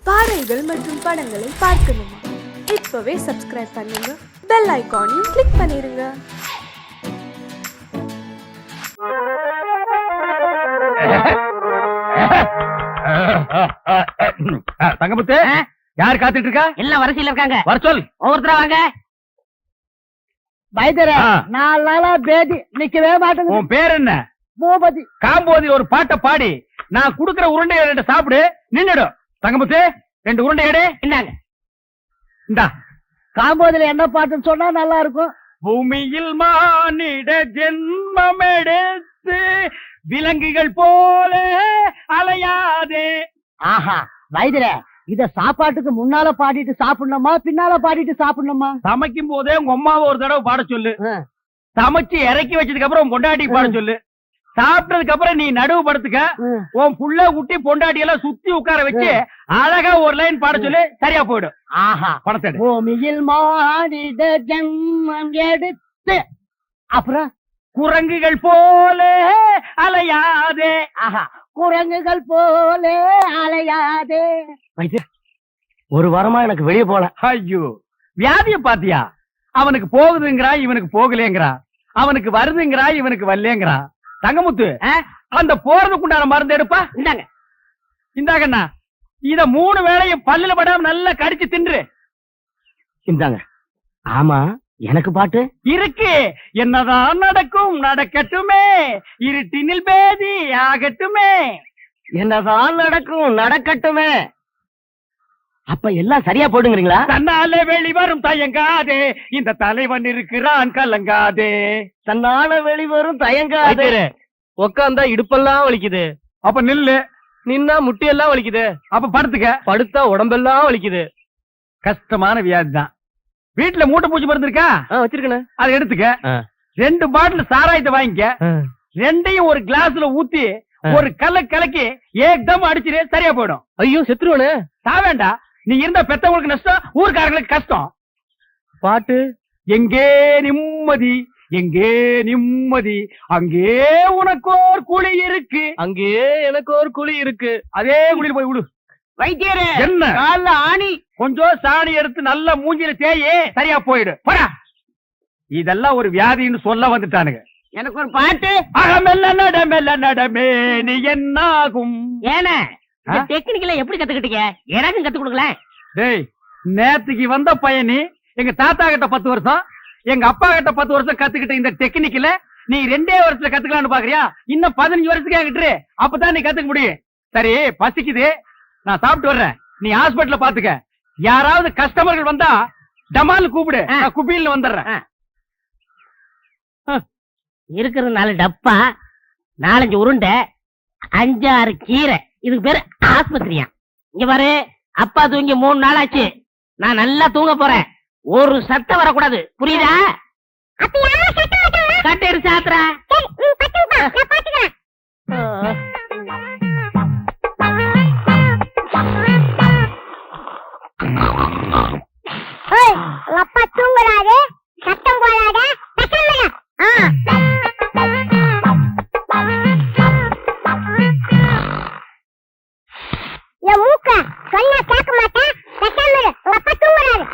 பாடல்கள் மற்றும் படங்களை பார்க்கணுமா? இப்பவே சப்ஸ்கிரைப் பண்ணுங்க, பெல் ஐகானையும் கிளிக் பண்ணிருங்க. தங்கமுத்து, யார் காத்துட்டு இருக்கா? எல்லாம் வரிசையில இருக்காங்க. வர சொல். ஒவ்வொருத்தரா வாங்க. வைத்தியர 4 நாளா பேதி நிக்கவே மாட்டேங்குது. உன் பேர் என்ன? பூபதி. காம்போதி ஒரு பாட்டை பாடி நான் குடுக்கிற உருண்டை ரெண்டு சாப்பிடு, நின்னுடும். தங்கமுத்து, 2 உருண்டை எடு. இந்தாங்க. இந்தா. காம்போதில என்ன பாட்டுன்னு சொன்னா நல்லா இருக்கும். பூமியில் மானிட ஜென்மம் எடுத்து விலங்குகள் போல அலையாதே. ஆஹா வைத்தியர, இத சாப்பாட்டுக்கு முன்னால பாடிட்டு சாப்பிடணுமா பின்னால பாடிட்டு சாப்பிடணுமா? சமைக்கும் போதே உங்க அம்மாவை ஒரு தடவை பாட சொல்லு. சமைச்சு இறக்கி வச்சதுக்கு அப்புறம் பொண்டாட்டி பாட சொல்லு. சாப்பிட்டதுக்கு அப்புறம் நீ நடுவு படுத்துக்க. உன் புள்ள குட்டி பொண்டாட்டி எல்லாம் சுத்தி உட்கார வச்சு அழகா ஒரு லைன் பாட சொல்லு, சரியா போயிடும். ஆஹா பணத்தை பூமியில் மானிட ஜென்மம் எடுத்து, அப்புறம் குரங்குகள் போல அலையாதே. ஆஹா குரங்குகள் போல அலையாதே. வைத்தியர், ஒரு வாரமா எனக்கு வெளியே போல. ஐயோ, வியாதிய பாத்தியா? அவனுக்கு போகுதுங்கிறா, இவனுக்கு போகலேங்கிறா. அவனுக்கு வருதுங்கிறா, இவனுக்கு வரலேங்கிறா. தங்கமுத்து, அந்த போறதுக்குண்டான மருந்து எடுப்பா. இந்தாங்க. இந்தாங்கண்ணா, இத 3 வேளையும் பல்லுல படாம நல்லா கடிச்சு தின்று. இந்தாங்க. ஆமா, எனக்கு பாட்டு இருக்கு. என்னதான் நடக்கும் நடக்கட்டுமே, இருட்டினில் பேதி ஆகட்டுமே. என்னதான் நடக்கும் நடக்கட்டுமே. அப்ப எல்லாம் சரியா போடுங்கிறீங்களா? தன்னாலே வெளிவரும் தயங்காதே, இந்த தலைவன் இருக்கிறான் கலங்காதே. தன்னால வெளிவரும் தயங்காது. உக்காந்தா இடுப்பெல்லாம் வலிக்குது. அப்ப நில்லு. நின்னா முட்டியெல்லாம் வலிக்குது. அப்ப படுத்துக்க. படுத்தா உடம்பெல்லாம் வலிக்குது. கஷ்டமான வியாதி தான். வீட்டுல மூட்டை பூச்சி மருந்து இருக்கா? வச்சிருக்கேன். அதை எடுத்துக்க. 2 பாட்டில் சாராயத்தை வாங்கிக்க. 2ஐயும் ஒரு கிளாஸ்ல ஊத்தி ஒரு கலக்கி ஏக்தம் அடிச்சிரு, சரியா போயிடும். ஐயோ செத்துருவனே. சாவேண்டா. நீ இருந்த பெத்தவங்களுக்கு நஷ்டம், ஊர்க்காரங்களுக்கு கஷ்டம். பாட்டு எங்கே நிம்மதி, எங்கே நிம்மதி, அங்கே உனக்கோர் குழி இருக்கு. அங்கேயே எனக்கு ஒரு குழி இருக்கு. அதே குழியில் போய் விடு. வைத்தியரே, என்ன கால்ல ஆணி. கொஞ்சம் சாணி எடுத்து நல்லா மூஞ்சில தேயே, சரியா போயிடு. போடா. இதெல்லாம் ஒரு வியாதின்னு சொல்ல வந்துட்டானுங்க. எனக்கு ஒரு பாட்டு. அகமெல்ல நடமெல்ல நடமே நீ என்னாகும். ஏன்னா இந்த டெக்னிக்கல எப்படி கத்துக்கிட்டீங்க? எனக்கும் கத்து கொடுங்களேன். டேய், நேத்துக்கு வந்த பையனி எங்க தாத்தா கிட்ட 10 வருஷம், எங்க அப்பா கிட்ட 10 வருஷம் கத்துக்கிட்ட இந்த டெக்னிக்கல நீ 2 வருஷத்துல கத்துக்கலாம்னு பாக்குறியா? இன்னும் 15 வருஷத்துக்கு என்கிட்ட அப்பதான் நீ கத்துக்க முடியும். சரி, பசிக்குது, நான் சாப்பிட்டு வர்றேன். நீ ஹாஸ்பிடல்ல பாத்துக்க. யாராவது கஸ்டமர்கள் வந்தா டமால் கூப்பிடு, நான் குபியில் வந்துடுறேன். இருக்கிறது 4 டப்பா, 4-5 உருண்டை, 5-6 கீரை. இதுக்கு பேரு ஆஸ்பத்திரியா? இங்க பாரு, அப்பா தூங்கி 3 நாள் ஆச்சு. நான் நல்லா தூங்க போறேன். ஒரு சத்தம் வரக்கூடாது, புரியுதா? கட்டேரு சாத்திரா. அப்பா தூங்குறாரு, சத்தம் போடாத. என் மூக்க சொன்னா கேட்க மாட்டேன். உங்க அப்பா தூங்குறாரு.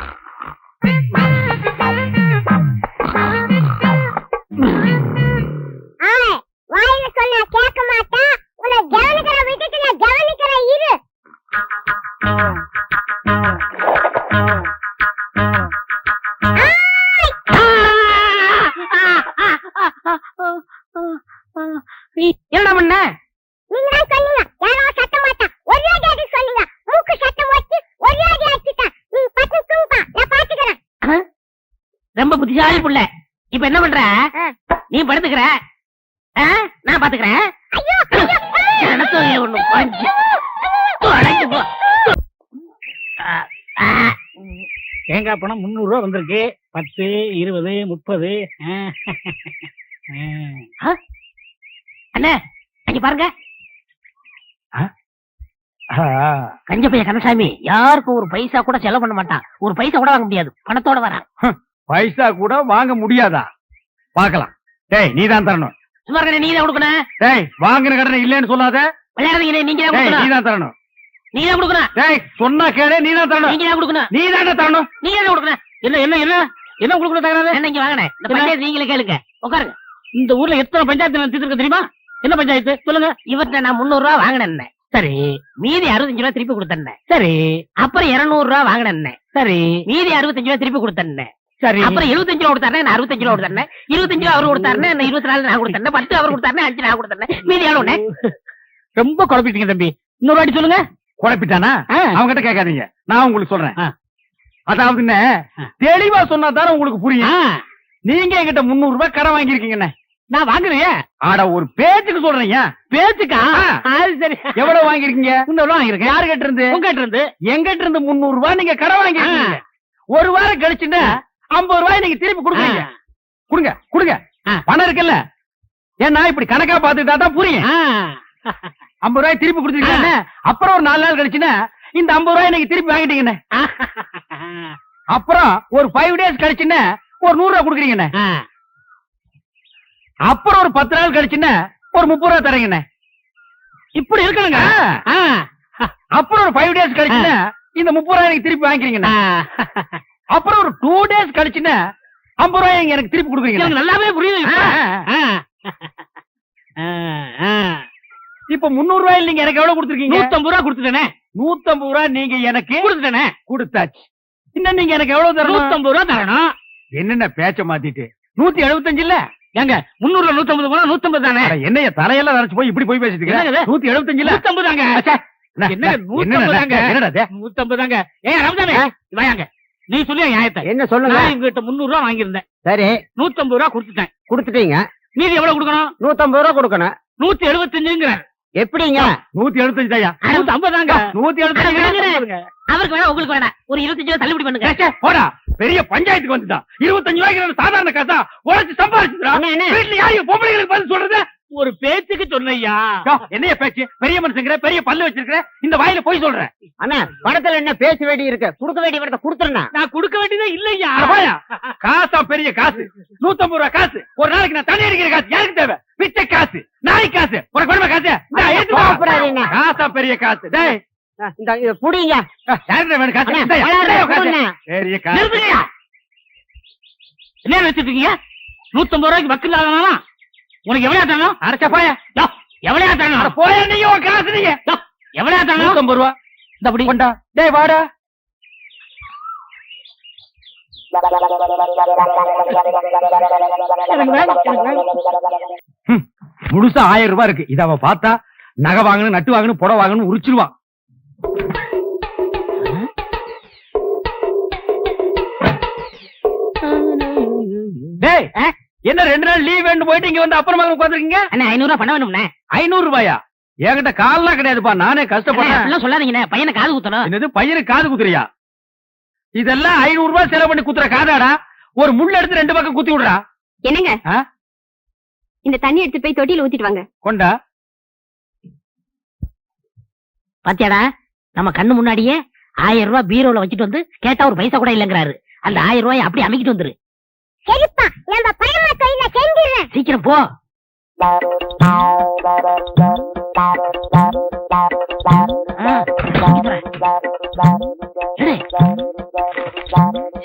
வாயில சொன்னா கேட்க மாட்டேன். உன்னை கவனிக்கிற விட்டுட்டு நான் கவனிக்கிற இரு. என்ன பண்ண? நீங்க தான் சொன்னீங்க யாரோ சத்தம் மாட்டான், ஒரே அடி சொன்னீங்க. மூக்கு சத்தம் வச்சு ஒரே அடி அடிச்சுட்டான். நீ பட்டு தூங்குப்பா, நான் பாத்துக்கிறேன். ரொம்ப புத்திசாலி புள்ள. இப்ப என்ன பண்ற? நீ படுத்துக்கிற, நான் பாத்துக்கிறேன். எனக்கு ஒண்ணு பஞ்சு தொடங்கி போ. தேங்காய் பணம் 300 ரூபா வந்திருக்கு. 10, 20, 30. அண்ணே, அங்க பாருங்க. கஞ்ச பைய கந்தசாமி யாருக்கும் ஒரு பைசா கூட செலவு பண்ண மாட்டான். ஒரு பைசா கூட வாங்க முடியாது, பணத்தோட வரான். பைசா கூட வாங்க முடியாதா? பாக்கலாம். டேய், நீதான் தரணும். சும்மா நீ தான் கொடுக்கணும். டேய், வாங்கின கடனை இல்லன்னு சொல்லாத. விளையாடுறீங்க, நீங்க தான் டேய், கொடுக்கணும். நீதான் தரணும். நீ தான் கொடுக்கணும். டேய் சொன்னா கேளு, நீ தான் தரணும். நீங்க தான் கொடுக்கணும். நீ தானே தரணும். நீங்க தான் கொடுக்கணும். என்ன என்ன என்ன என்ன உங்களுக்கு தகராறு? என்ன இங்க வாங்கினேன். இந்த பஞ்சாயத்து நீங்களே கேளுங்க. உட்காருங்க. இந்த ஊர்ல எத்தனை பஞ்சாயத்து நடத்திட்டு தெரியுமா? என்ன பஞ்சாயத்து சொல்லுங்க. இவர்கிட்ட நான் 300 ரூபா வாங்கினேன். சரி மீதி 65 ரூபா திருப்பி கொடுத்தேன். சரி அப்புறம் 200 ரூபா வாங்கினேன். சரி மீதி 65 ரூபா திருப்பி கொடுத்தேன். சரி அப்புறம் 75 ரூபா கொடுத்தாரு, நான் 65 ரூபா கொடுத்தேன். 25 ரூபா அவரு கொடுத்தாரு, நான் 24 நான் கொடுத்தேன். 10 அவர் கொடுத்தாரு, 5 நான் கொடுத்தேன். மீதி எவ்வளவு? ரொம்ப குழப்பிட்டீங்க தம்பி. இன்னொரு வாட்டி சொல்லுங்க. குழப்பிட்டானா? அவங்கிட்ட கேட்காதீங்க, நான் உங்களுக்கு சொல்றேன். அதாவது தெளிவா சொன்னா தானே உங்களுக்கு புரியும். நீங்க என்கிட்ட 300 ரூபாய் கடன் வாங்கிருக்கீங்க. நான் வாங்குறேன். ஆட ஒரு பேச்சுக்கு சொல்றீங்க. பேச்சுக்கா? சரி. எவ்வளவு வாங்கிருக்கீங்க? 300 ரூபா வாங்கிருக்கேன். யாரு கிட்ட இருந்து? உங்ககிட்ட இருந்து. எங்கிட்ட இருந்து 300 ரூபாய் நீங்க கடன் வாங்கிருக்கீங்க. ஒரு வாரம் கழிச்சுன்னா 50 ரூபாய் நீங்க திருப்பி கொடுக்குறீங்க. கொடுங்க கொடுங்க, பணம் இருக்குல்ல. ஏன்னா இப்படி கணக்கா பாத்துட்டா தான் புரியும். 50 ரூபாய் திருப்பி கொடுத்துருக்கீங்க. அப்புறம் ஒரு 4 நாள் கழிச்சுன்னா இந்த 50 ரூபாய் நீங்க திருப்பி வாங்கிட்டீங்கன்னு. அப்புறம் ஒரு 5 டேஸ் கழிச்சுன்னா ஒரு 100 ரூபாய் கொடுக்குறீங்கண்ணே. அப்புறம் ஒரு 10 நாள் கழிச்சுன்னா ஒரு 30 ரூபாய் தரீங்கண்ணே. இப்படி இருக்கணுங்க. அப்புறம் ஒரு 5 டேஸ் கழிச்சுன்னா இந்த 30 ரூபாய் எனக்கு திருப்பி வாங்கிக்கிறீங்கண்ணே. அப்புறம் ஒரு 2 டேஸ் கழிச்சுன்னா 50 ரூபாய் எனக்கு திருப்பி கொடுக்குறீங்க. நல்லாவே புரியுது. இப்ப 300 ரூபாய் நீங்க எனக்கு எவ்வளவு கொடுத்துருக்கீங்க? 150 ரூபா கொடுத்துட்டேனே. 150 ரூபாய் நீங்க எனக்கு கொடுத்துட்டேனே. கொடுத்தாச்சு. இன்னும் நீங்க எனக்கு எவ்வளவு தரணும்? 150 ரூபா தரணும். என்னென்ன பேச்ச மாத்திட்டு 175 இல்ல? ஏங்க 300 150 போனா 150 தானே. என்னைய தலையெல்லாம் நரைச்சு போய் இப்படி போய் பேசிட்டு இருக்க? 175 இல்ல? 150 தாங்க. என்னங்க 150 தாங்க. 150 தாங்க. ஏன் ரம்ஜானே வாங்க. நீ சொல்லி நியாயத்தை. என்ன சொல்லுங்க. நான் இவங்கிட்ட 300 ரூபா வாங்கியிருந்தேன். சரி 150 ரூபா கொடுத்துட்டேன். கொடுத்துட்டீங்க. மீதி எவ்வளவு கொடுக்கணும்? 150 ரூபா கொடுக்கணும். 175ங்கிறார். எப்படிங்க? 175 தாயா? 150 தாங்க. 175. அவருக்கு வேணா உங்களுக்கு வேணா ஒரு 25 ரூபா தள்ளுபடி பண்ணுங்க. போடா, பெரிய பஞ்சாயத்துக்கு வந்துட்டா. 25 ரூபாய்க்கு சாதாரண காசா உழைச்சு சம்பாதிச்சுடா. வீட்டுல யாரையும் பொம்பளைங்களுக்கு பதில் சொல்றது? ஒரு பேச்சுக்கு சொன்னையா. என்னைய பேச்சு? பெரிய மனுஷங்கிற, பெரிய பல்லு வச்சிருக்கிற, இந்த வாயில போய் சொல்றேன். அண்ணா பணத்துல என்ன பேச வேண்டி இருக்கு? கொடுக்க வேண்டிய பணத்தை கொடுத்துருண்ணா. நான் கொடுக்க வேண்டியதே இல்லையா. காசா பெரிய காசு. 150 ரூபாய் காசு. ஒரு நாளைக்கு நான் தண்ணி அடிக்கிற காசு யாருக்கு தேவை? பிச்சை காசு, நாய் காசு, ஒரு குடும்ப காசு. காசா பெரிய காசு. டேய் இந்த இத புடிங்க. யாருக்கு வேணும் காசு? பெரிய காசு. என்ன வச்சிட்டு இருக்கீங்க? 150 ரூபாய்க்கு வக்கீல் ஆகணும். உனக்கு எவ்வளவு தரணும்? அரைச்சா போயா. எவ்வளவு தரணும்? போயா நீங்க உன் காசு நீங்க. எவ்வளவு தரணும்? 150 ரூபாய். இந்த அப்படி கொண்டா. டேய் வாடா. முழுசா 1000 ரூபாய் இருக்கு. இத அவ பார்த்தா நகை வாங்கணும், நட்டு வாங்கணும், புடவை வாங்கணும் உரிச்சிருவான். டேய் என்ன 2 நாள் லீவ் வேணும் போயிட்டு இங்க வந்து அப்புறமா உட்காந்துருக்கீங்க? அண்ணா 500 ரூபா பண்ண வேணும்ண்ணே. 500 ரூபாயா? என்கிட்ட கால்லாம் கிடையாதுப்பா, நானே கஷ்டப்படுறேன். அப்படிலாம் சொல்லாதீங்கண்ணே, பையனை காது குத்தணும். என்னது பையனுக்கு காது குத்துறியா? இதெல்லாம் 500 ரூபாய் செலவு பண்ணி குத்துற காதாடா? ஒரு முள்ள எடுத்து 2 பக்கம் குத்தி விடுறா. என்னங்க இந்த தண்ணி எடுத்து போய் தொட்டியில ஊத்திட்டு வாங்க. கொண்டா. பாத்தியாடா, நம்ம கண்ணு முன்னாடியே 1000 ரூபாய் பீரோல வச்சுட்டு வந்து கேட்டா ஒரு பைசா கூட இல்லங்கிறாரு. அந்த 1000 ரூபாய் அப்படி அமைக்கிட்டு வந்துரு. சரிப்பா, நம்ம பணமா கையில செஞ்சிடுறேன். சீக்கிரம் போ.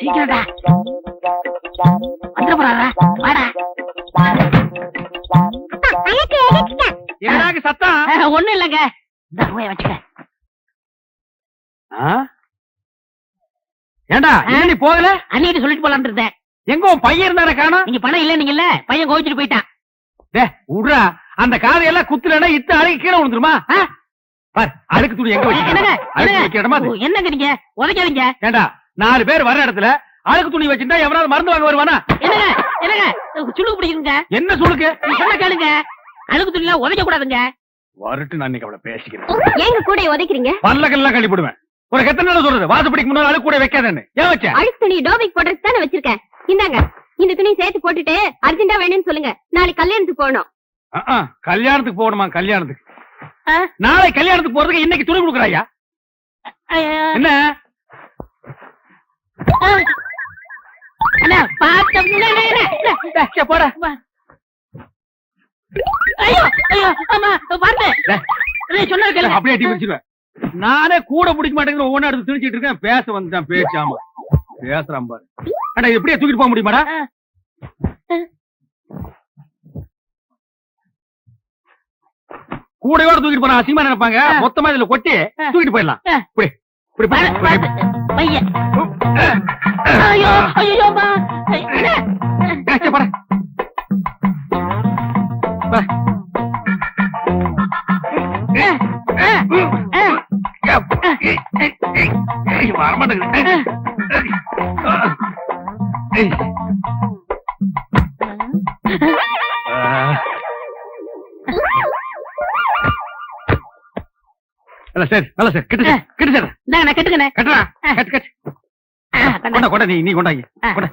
சீக்கிரம்டா வந்துட போறாரா? வாடா. அழகு எடுத்துட்டேன். என்னடாக்கு சத்தம்? ஒண்ணும் இல்லங்க. இந்த ரூபாய் வச்சுக்க. ஏண்டா நீ போகல? அன்னிட்டு சொல்லிட்டு போலான்னு இருந்தேன். எங்க உன் பையன் இருந்தானே காணோம்? நீங்க பணம் இல்ல நீங்கல்ல, பையன் கோவிச்சுட்டு போயிட்டான். விடுறா, அந்த காதையெல்லாம் குத்துலன்னா இத்த அழுக்கு கீழே விழுந்துருமா? பார், அழுக்கு துணி எங்க வச்சு என்னங்க நீங்க உதைக்காதீங்க. ஏண்டா 4 பேர் வர இடத்துல அழுக்கு துணி வச்சிருந்தா எவனாவது மருந்து வாங்க வருவானா? என்னங்க என்னங்க சுளுக்கு பிடிக்குங்க. என்ன சுளுக்கு? சொன்ன கேளுங்க, அழுக்கு துணி எல்லாம் உதைக்க கூடாதுங்க. வரட்டு, நான் இன்னைக்கு அவளை பேசிக்கிறேன். ஏங்க கூட உதைக்கிறீங்க? பல்லக்கெல்லாம் கழிப்பிடுவேன். ஒரு எத்தனை நாள் சொல்றது? வாசப்படிக்கு முன்னாடி அழுக்கு கூட வைக்காதேன்னு ஏன் வச்ச? அழுக்கு துணி டோபிக் போடுறதுக்கு தானே வச்சிருக்கேன். இந்தாங்க, இந்த துணி சேர்த்து போட்டுட்டு அர்ஜென்டா வேணும்னு சொல்லுங்க. நாளைக்கு கல்யாணத்துக்கு போகணும். கல்யாணத்துக்கு போகணுமா? கல்யாணத்துக்கு நாளை கல்யாணத்துக்கு போறதுக்கு இன்னைக்கு துணி கொடுக்குறாயா? என்ன போட? ஐயோ ஐயோ, ஆமா பாருங்க, சொன்ன கேளுங்க. அப்படியே அடி பிடிச்சிருவேன். நானே கூட பிடிக்க மாட்டேங்கிற ஒவ்வொன்னு எடுத்து திணிச்சிட்டு இருக்கேன். பேச வந்துட்டான் பேசாம பேசுறான் பாரு. அண்ணா இது எப்படியே தூக்கிட்டு போக முடியுமாடா? கூடையோட தூக்கிட்டு போனா அசிங்கமா நினைப்பாங்க. மொத்தமா இதுல கொட்டி தூக்கிட்டு போயிடலாம். இப்படி இப்படி பையன் ஐயோ ஐயோ சரி நல்ல சார் கிட்ட சார் நான் கட்டுக்கண்ணே கட்டுறா கட்டு கட்டு கொண்டா கொண்டா நீ கொண்டாங்க கொண்டா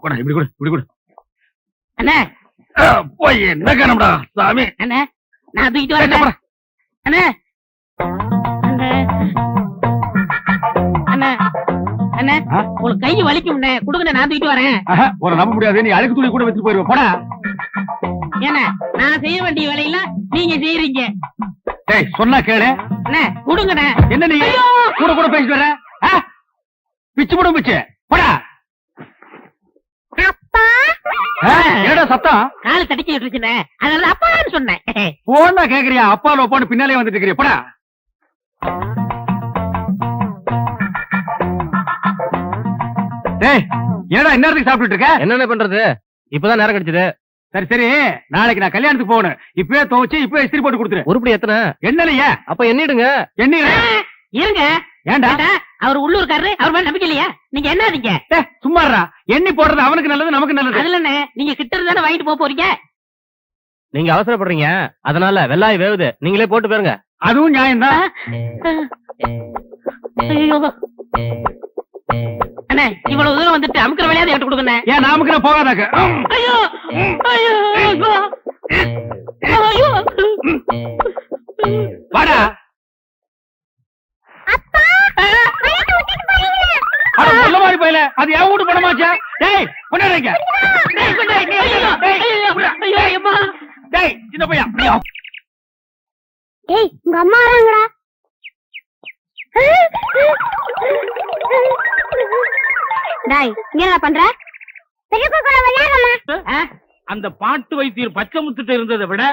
கொண்டா இப்படி கொடு இப்படி கொடு. அண்ணே போய் என்ன காணம்டா சாமி. அண்ணே நான் தூக்கிட்டு வரேன். அண்ணே அண்ணே அண்ணே உங்களுக்கு கை வலிக்கும்ண்ணே கொடுங்க, நான் தூக்கிட்டு வரேன். ஒரு நம்ப முடியாது, நீ அழுக்கு துணி கூட வச்சுட்டு போயிருவ போடா. ஏன்னா நான் செய்ய வேண்டிய வேலையெல்லாம் நீங்க செய்யறீங்க. டேய் சொன்னா கேளு. அண்ணே கொடுங்கண்ணே. என்ன நீ கூட கூட பேசிட்டு வர? பிச்சு போடும் பிச்சு போடா. என்னடா சத்தம்? காலை தடிச்சிட்டு இருக்குண்ணே, அதனால அப்பான்னு சொன்னேன். போனா கேக்குறியா? அப்பா லோப்பான்னு பின்னாலே வந்துட்டு இருக்கிறியா? போடா. டேய் என்னடா இந்நேரத்துக்கு சாப்பிட்டு இருக்க? என்னென்ன பண்றது, இப்பதான் நேரம் கிடைச்சது. சரி சரி நாளைக்கு நான் கல்யாணத்துக்கு போகணும். இப்பவே துவைச்சு இப்பவே இஸ்திரி போட்டு கொடுத்துரு. உருப்படி எத்தனை? என்னலையா? அப்ப எண்ணிடுங்க. என்ன இருங்க. ஏண்டா அவர் உள்ளூர்காரரு, அவர் மேல நம்பிக்கை இல்லையா? நீங்க என்னதீங்க சும்மாறா? எண்ணி போடுறது அவனுக்கு நல்லது நமக்கு நல்லது. அதுல என்ன நீங்க கிட்ட இருந்தானே வாங்கிட்டு போக போறீங்க. நீங்க அவசரப்படுறீங்க, அதனால வெள்ளாய் வேவுது, நீங்களே போட்டு போயிருங்க. அதுவும் நியாயம்தான். அண்ணே இவ்வளவு தூரம் வந்துட்டு அமுக்கிற வேலையாவது எடுத்து கொடுங்க. ஏன் நாமுக்கு நான் போகாதாக்க? ஐயோ ஐயோ ஐயோ வாடா. அட சொல்ல மாதிரி போயில, அது என் வீட்டு பணமாச்சா? டேய் கொண்டாடுங்க. டேய் சின்ன பையன். ஏய் உங்க அம்மா வராங்கடா. டேய் இங்க என்ன பண்ற? பெரிய கூட விளையாடமா? அந்த பாட்டு வைத்தியர் பச்சை முத்துட்டு இருந்ததை விட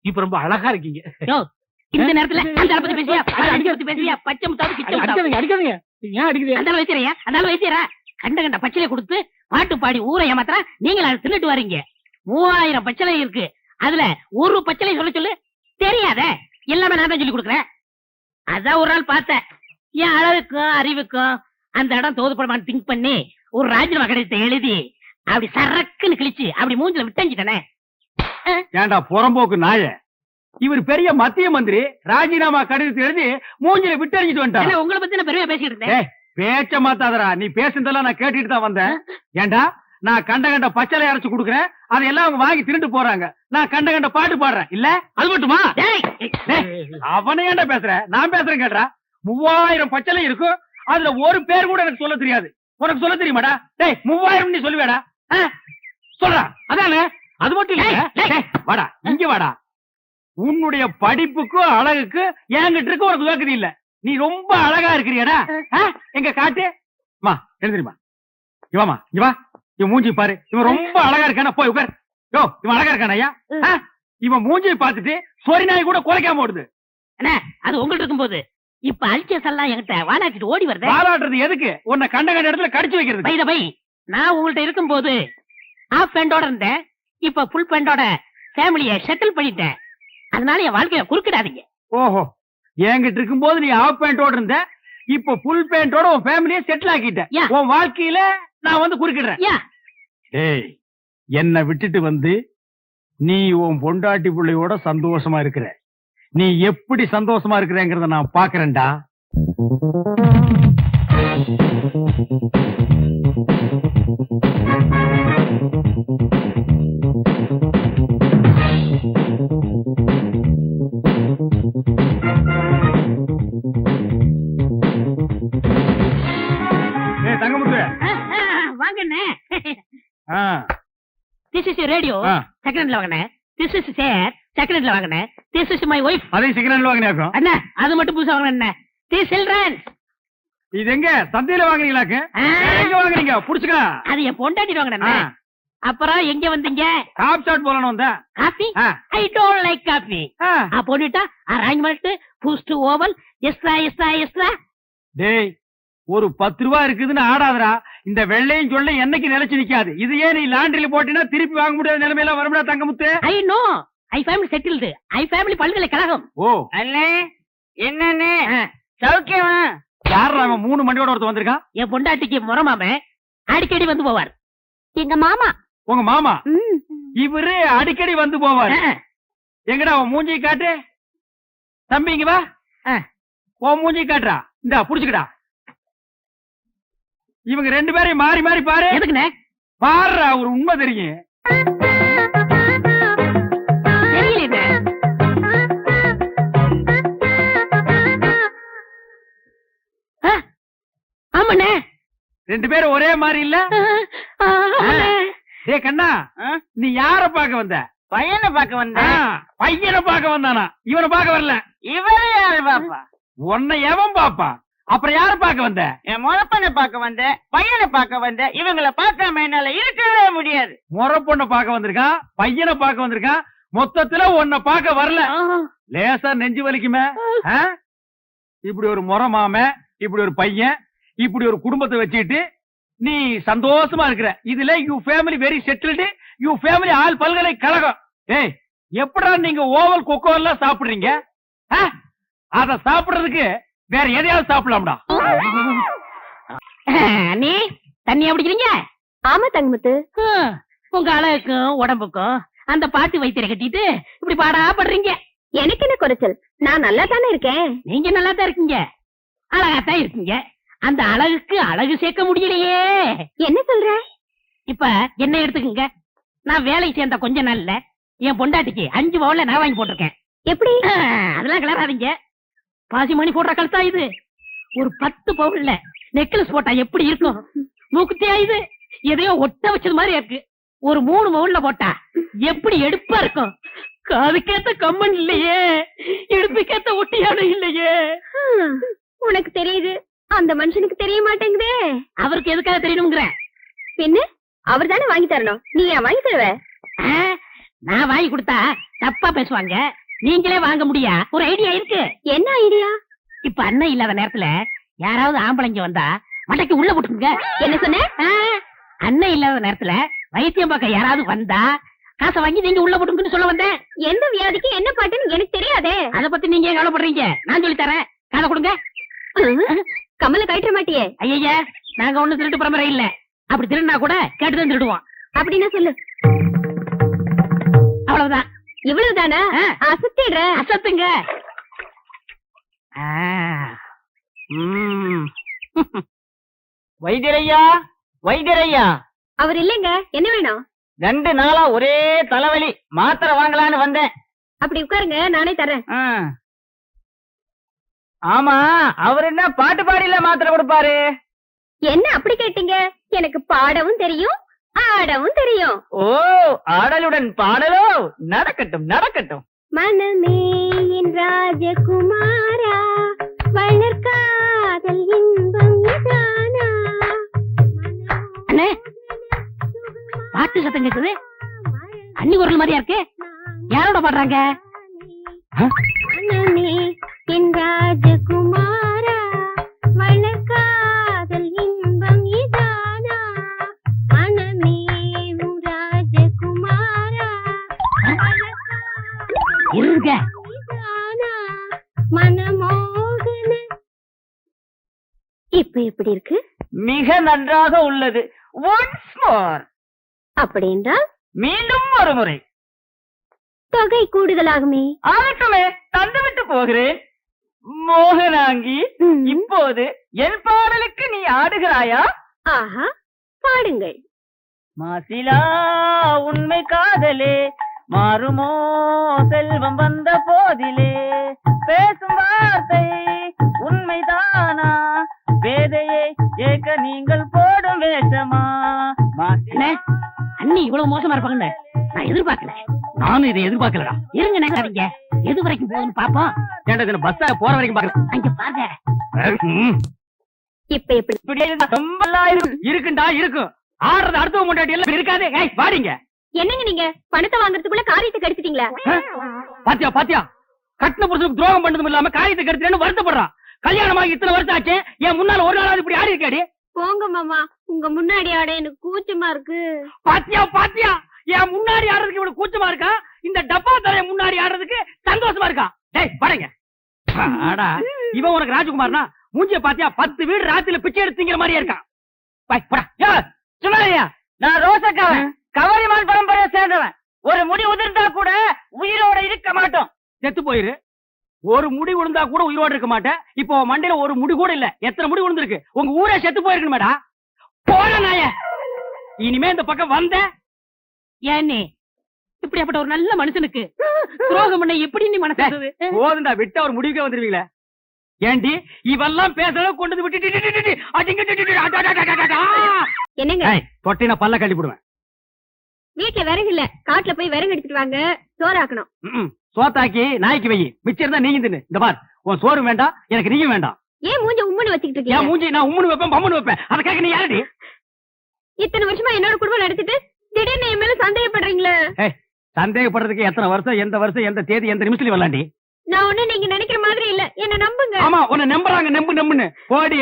இப்ப ரொம்ப அழகா இருக்கீங்க. இந்த நேரத்துல அந்த பத்தி பேசியா, பத்தி பேசியா, பச்சை முத்தாவது கிச்ச அடிக்காதீங்க அடிக்காதீங்க. ஏன் அடிக்கிறீங்க? அந்த வைத்தியரையா, அந்த வைத்தியரா கண்ட கண்ட பச்சளைய கொடுத்து பாட்டு பாடி ஊரை ஏமாத்திரா. நீங்க அதை தின்னுட்டு வரீங்க. 3000 பச்சளை இருக்கு, அதுல ஒரு பச்சளை சொல்ல சொல்லு தெரியாத. எல்லாமே நான் தான் சொல்லி கொடுக்குறேன். அதான் ஒரு நாள் பார்த்தேன், என் அழகுக்கும் அறிவுக்கும் அந்த இடம் தோதுப்படமான்னு திங்க் பண்ணி ஒரு ராஜினாமா கடிதத்தை எழுதி அப்படி சரக்குன்னு கிழிச்சு அப்படி மூஞ்சில விட்டஞ்சிட்டனே. ஏண்டா புறம்போக்கு நாய, இவர் பெரிய மத்திய மந்திரி, ராஜினாமா கடிதத்தை எழுதி மூஞ்சில விட்டறிஞ்சிட்டு வந்துட்டான். உங்களை பத்தி நான் பெருமையா பேசிட்டு இருந்தேன். பேச்ச மாத்தாதரா, நீ பேசுனதெல்லாம் நான் கேட்டுட்டு தான் வந்தேன். ஏண்டா நான் கண்ட கண்ட பச்சளை அரைச்சு கொடுக்குறேன், அதையெல்லாம் அவங்க வாங்கி திருட்டு போறாங்க. நான் கண்ட கண்ட பாட்டு பாடுறேன். இல்ல அது மட்டுமா? அவனை ஏண்டா பேசுற? நான் பேசுறேன் கேட்டா. 3000 பச்சளை இருக்கும், அதுல ஒரு பேர் கூட எனக்கு சொல்ல தெரியாது. உனக்கு சொல்ல தெரியுமாடா? டேய் 3000 நீ சொல்லுவேடா? சொல்றா. அதானே, அது மட்டும் இல்ல. வாடா இங்க வாடா. உன்னுடைய படிப்புக்கும் அழகுக்கு என்கிட்ட இருக்கு உனக்கு தோக்குது இல்ல. நீ ரொம்ப அழகா இருக்கிறியடா. எங்க காட்டு மா எழுந்திரிமா. இவாமா இவா, இவன் மூஞ்சி பாரு. இவன் ரொம்ப அழகா இருக்கானா? போய் உட்கார். யோ இவன் அழகா இருக்கானா? ஐயா இவன் மூஞ்சியை பார்த்துட்டு சொரி நாய் கூட குலைக்காம ஓடுது. அண்ணா அது உங்கள்ட்ட இருக்கும் போது இப்ப அல்சஸ் எல்லாம் என்கிட்ட வாலாட்டிட்டு ஓடி வருது. வாலாட்டுறது எதுக்கு? உன்னை கண்ட கண்ட இடத்துல கடிச்சு வைக்கிறது. பை பை நான் உங்கள்ட்ட இருக்கும் போது ஹாஃப் பேண்டோட இருந்தேன், இப்ப ஃபுல் பேண்டோட ஃபேமிலியை செட்டில் பண்ணிட்டேன். அதனால என் வாழ்க்கைய குறுக்கிடாதீங்க. ஓஹோ, என்கிட்ட இருக்கும் போது நீ ஹாஃப் பேண்டோட இருந்த, இப்ப ஃபுல் பேண்டோட உன் ஃபேமிலியை செட்டில் ஆக்கிட்ட. உன் வாழ்க்கையில நான் வந்து குறுக்கிடுறேன். ஏய் என்ன விட்டுட்டு வந்து நீ உன் பொண்டாட்டி பிள்ளையோட சந்தோஷமா இருக்கிற. நீ எப்படி சந்தோஷமா இருக்கிறேங்கிறத நான் பாக்குறேன்டா. தங்கமுத்து வாங்கண்ணே. This is your radio. Secondல வாங்கண்ணே. This is sir. செகண்ட் ஹேண்ட்ல வாங்கினேன். This is my wife. அதையும் செகண்ட் வாங்கினாக்கும். அண்ணா அது மட்டும் புதுசா வாங்கினேன். என்ன திஸ் சில்ட்ரன். இது எங்க சந்தையில வாங்குறீங்களாக்கு? எங்க வாங்குறீங்க? புடிச்சுக்கலாம். அது என் பொண்டாட்டி வாங்கினேன். அப்புறம் எங்க வந்தீங்க? காப் ஷாட் போலன்னு வந்தேன். Coffee? I don't like coffee. போட்டுட்டா அரேஞ்ச்மெண்ட் பூஸ்ட் ஓவல் எக்ஸ்ட்ரா எக்ஸ்ட்ரா எக்ஸ்ட்ரா. டேய் ஒரு 10 ரூபா இருக்குதுன்னு ஆடாதடா. இந்த வெள்ளையும் சொல்ல என்னைக்கு நிலைச்சு நிக்காது. இது ஏன் நீ லாண்டரியில போட்டினா திருப்பி வாங்க முடியாத நிலைமையில வரும்டா தங்கமுத்து. I know I family settled. I family பல்கலைக்கழகம். ஓ அண்ணே என்னண்ணே சௌக்கியமா? யார் அவன் 3 மண்டியோட ஒருத்தர் வந்திருக்கான்? என் பொண்டாட்டிக்கு முறமாம அடிக்கடி வந்து போவார். எங்க மாமா. உங்க மாமா? இவரு அடிக்கடி வந்து போவார். எங்கடா உன் மூஞ்சி காட்டு. தம்பி இங்க வா. உன் மூஞ்சி காட்டுறா. இந்தா புடிச்சுக்கடா. இவங்க 2 பேரையும் மாறி மாறி பாரு. எதுக்குண்ணே? பாருடா ஒரு உண்மை தெரியும். தெரியல. ஆமாண்ணே 2 பேரும் ஒரே மாதிரி இல்ல? டே கண்ணா நீ யார பாக்க வந்த? பையனை பார்க்க வந்தேன். பையனை பாக்க வந்தானா? இவனை பாக்க வரல. இவரே யாரு பாப்பா? உன்னை எவன் பாப்பா? அப்புறம் யார பாக்க வந்த? என் முறப்பனை பார்க்க வந்தேன், பையனை பார்க்க வந்தேன். இவங்களை பார்க்காம என்னால இருக்கவே முடியாது. முறை பொண்ணை பாக்க வந்திருக்கான், பையனை பாக்க வந்திருக்கான். மொத்தத்துல உன்னை பாக்க வரல. லேசா நெஞ்சு வலிக்குமே. இப்படி ஒரு முறை மாம, இப்படி ஒரு பையன், இப்படி ஒரு குடும்பத்தை வச்சுக்கிட்டு நீ சந்தோஷமா இருக்கிற. இதுல you family very settled. You family all பல்கலைக்கழகம். ஏய் எப்படா நீங்க ஓவல் கொக்கோ எல்லாம் சாப்பிடுறீங்க? அத சாப்பிடுறதுக்கு வேற எதையாவது சாப்பிடலாம்டா. நீ தண்ணியா பிடிக்கிறீங்க? ஆமா தங்கமுத்து. உங்க அழகுக்கும் உடம்புக்கும் அந்த பாட்டு வைத்தியரை கட்டிட்டு இப்படி பாடா படுறீங்க. எனக்கு என்ன குறைச்சல்? நான் நல்லா தானே இருக்கேன். நீங்க நல்லா தான் இருக்கீங்க, அழகாத்தான் இருக்கீங்க. அந்த அழகுக்கு அழகு சேர்க்க முடியலையே. என்ன சொல்ற? இப்ப என்ன எடுத்துக்கங்க. நான் வேலைக்கு சேர்ந்த கொஞ்ச நாள்ல என் பொண்டாட்டிக்கு 5 பவுன்ல நான் வாங்கி போட்டிருக்கேன். எப்படி? அதெல்லாம் கிளறாதீங்க. பாசி மணி போடுற கழுத்தா இது. ஒரு 10 பவுன்ல நெக்லஸ் போட்டா எப்படி இருக்கும்? மூக்குத்தியா இது? எதையோ ஒட்ட வச்சது மாதிரி இருக்கு. ஒரு 3 பவுன்ல போட்டா எப்படி எடுப்பா இருக்கும்? காதுக்கேத்த கம்மன் இல்லையே, இடுப்புக்கேத்த ஒட்டியானம் இல்லையே. உனக்கு தெரியுது, அந்த மனுஷனுக்கு தெரிய மாட்டேங்குதே. அவருக்கு எதுக்காக தெரியணுங்கிற? பின்ன அவர் தானே வாங்கி தரணும். நீ ஏன் வாங்கி தருவ? நான் வாங்கி கொடுத்தா தப்பா பேசுவாங்க. நீங்களே வாங்க முடியா? ஒரு ஐடியா இருக்கு. என்ன ஐடியா? இப்ப அண்ணன் இல்லாத நேரத்துல யாராவது ஆம்பளைங்க வந்தா மண்டைக்கு உள்ள போட்டுங்க. என்ன சொன்ன? அண்ணன் இல்லாத நேரத்துல வைத்தியம் பார்க்க யாராவது வந்தா காசை வாங்கி நீங்க உள்ள போட்டுங்கன்னு சொல்ல வந்தேன். எந்த வியாதிக்கு என்ன பாட்டுன்னு எனக்கு தெரியாதே. அத பத்தி நீங்க கவலைப்படுறீங்க, நான் சொல்லி தரேன். காதை கொடுங்க. கமல கழட்ட மாட்டியே? ஐயா நாங்க ஒண்ணு திருட்டு பரம்பரை இல்ல. அப்படி திருடினா கூட கேட்டுதான் திருடுவோம். அப்படின்னா சொல்லு. அவ்வளவுதான். இவ்வளவுதானா? அசத்திடுற. அசத்துங்க. வைத்தியரையா, வைத்தியரையா. அவர் இல்லைங்க. என்ன வேணும்? 2 நாளா ஒரே தலைவலி, மாத்திரை வாங்கலான்னு வந்தேன். அப்படி உட்காருங்க, நானே தரேன். ஆமா, அவர் என்ன பாட்டு பாடியில மாத்திரை கொடுப்பாரு? என்ன அப்படி கேட்டீங்க? எனக்கு பாடவும் தெரியும், ஆடவும் தெரியும். ஓ, ஆடலுடன் பாடலோ? நடக்கட்டும் நடக்கட்டும். மனமே என் ராஜகுமாரா, வளர்காதல் இன்பம் இதானா? அண்ணே பாட்டு சத்தம் கேக்குது. அண்ணி குரல் மாதிரியா இருக்கு. யாரோட பாடுறாங்க? மனமே என் ராஜகுமாரா, வளர்காதல் இன்பம் இதானா? மனமே உன் ராஜகுமாரா, இருங்க. இதானா? மனமோகன. இப்ப எப்படி இருக்கு? மிக நன்றாக உள்ளது. Once more. அப்படி என்றால் மீண்டும் ஒரு முறை. தொகை கூடுதலாகுமே. ஆகட்டுமே, தந்துவிட்டு போகிறேன். மோகனாங்கி, இப்போது என் பாடலுக்கு நீ ஆடுகிறாயா? ஆஹா, பாடுங்கள். மாசிலா உண்மை காதலே, மாறுமோ செல்வம் வந்த போதிலே, பேசும் வார்த்தை உண்மைதானா, வேதையை ஏற்க நீங்கள் போடும் வேஷமா? அண்ணி இவ்வளவு மோசமா இருப்பாங்க நான் எதிர்பார்க்கல. நானும் இதை எதிர்பார்க்கலடா. இருங்க நகராதீங்க, எது வரைக்கும் போகுதுன்னு பாப்போம். ஏன்டா பஸ் போற வரைக்கும் பாக்குறேன். அங்க பாருங்க. இப்ப எப்படி இப்படி ரொம்ப இருக்குண்டா இருக்கும். ஆடுறது அடுத்த முன்னாடி எல்லாம் இருக்காது. வாடிங்க. என்னங்க நீங்க பணத்தை வாங்குறதுக்குள்ள காரியத்தை கடிச்சிட்டீங்களா? பாத்தியா பாத்தியா, கட்டின புருஷனுக்கு துரோகம் பண்ணதும் இல்லாம காரியத்தை கெடுத்துறேன்னு வருத்தப்படுறான். கல்யாணமாக இத்தனை வருஷம் ஆச்சு, என் முன்னால ஒரு நாளாவது இப்படி ஆடி இருக்காடி. போங்க மாமா, உங்க முன்னாடி ஆட எனக்கு கூச்சமா இருக்கு. பாத்தியா பாத்தியா, என் முன்னாடி ஆடுறதுக்கு இவ்வளவு கூச்சமா இருக்கா, இந்த டப்பா தலைய முன்னாடி ஆடுறதுக்கு சந்தோஷமா இருக்கா. டேய் படங்க. ஆடா இவன் உனக்கு ராஜகுமார்னா மூஞ்சிய பாத்தியா 10 வீடு ராத்திரில பிச்சை எடுத்துங்கிற மாதிரியே இருக்கான். சும்மாரியா, நான் ரோசக்காவன், கவரிமான் பரம்பரையை சேர்ந்தவன். ஒரு முடி உதிர்ந்தா கூட உயிரோட இருக்க மாட்டோம். செத்து போயிரு. ஒரு முடி விழுந்தா கூட உயிரோடு இருக்க மாட்டேன். இப்போ மண்டையில ஒரு முடி கூட இல்ல. எத்தனை முடி விழுந்திருக்கு? உங்க ஊரே செத்து போயிருக்கு மேடா. போற நாய, இனிமே இந்த பக்கம் வந்த ஏன்னே இப்படியாப்பட்ட ஒரு நல்ல மனுஷனுக்கு துரோகம் பண்ண எப்படி நீ மனசு? போதுண்டா, விட்டு அவர் முடிவுக்கே வந்துருவீங்களே. ஏண்டி இவெல்லாம் பேசல கொண்டு விட்டு என்னங்க தொட்டின பல்ல கட்டி போடுவேன். வீட்டுல விறகு இல்ல, காட்டுல போய் விறகு எடுத்துட்டு வாங்க, சோறாக்கணும். சோத்தாக்கி நாய்க்கு வை, மிச்சம் இருந்தா நீங்க தின்னு. இந்த பார், உன் சோறு வேண்டாம், எனக்கு நீயும் வேண்டாம். ஏன் மூஞ்ச உம்முன்னு வச்சுக்கிட்டு என் இருக்கீங்க? மூஞ்சி நான் உம்முன்னு வைப்பேன், பம்முன்னு வைப்பேன். அதை கேட்க நீ யாரடி? இத்தனை வருஷமா என்னோட குடும்பம் நடத்திட்டு திடீர்னு என் மேல சந்தேகப்படுறீங்களே. சந்தேகப்படுறதுக்கு எத்தனை வருஷம், எந்த வருஷம், எந்த தேதி, எந்த நிமிஷத்துல வரலாண்டி? நான் ஒண்ணு நீங்க நினைக்கிற மாதிரி இல்ல, என்ன நம்புங்க. ஆமா, உன்னை நம்புறாங்க, நம்பு நம்புன்னு. போடி.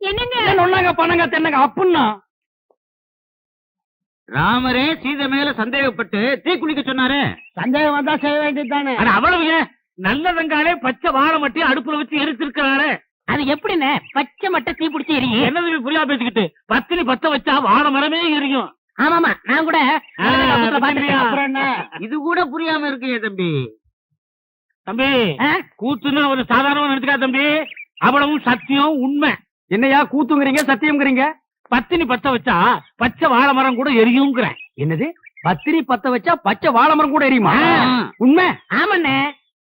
என்னங்க ஒன்னாங்க பணங்க தென்னங்க அப்புன்னா. ராமரே சீதை மேல சந்தேகப்பட்டு தீ குளிக்க சொன்னாரு. சந்தேகம் வந்தா செய்ய வேண்டியதுதானே. ஆனா அவ்வளவு நல்ல வெங்காலே பச்சை வாழை மட்டும் அடுப்புல வச்சு எரிச்சிருக்கிறாரு. அது எப்படின்னு பச்சை மட்டை தீ பிடிச்சி எரியும்? என்னது புரியா பேசிக்கிட்டு, பத்தினி பத்த வச்சா வாழை மரமே எரியும். ஆமாமா, நான் கூட அப்புறம் என்ன? இது கூட புரியாம இருக்கு தம்பி. தம்பி கூத்துன்னு ஒரு சாதாரணமா நினைச்சுக்கா தம்பி, அவ்வளவும் சத்தியம் உண்மை. என்னையா கூத்துங்கிறீங்க சத்தியம்ங்கிறீங்க? பத்தினி பத்த வச்சா பச்சை வாழை மரம் கூட எரியுங்கிறேன். என்னது, பத்திரி பத்த வச்சா பச்சை வாழை மரம் கூட எரியுமா? உண்மை? ஆமாண்ணே,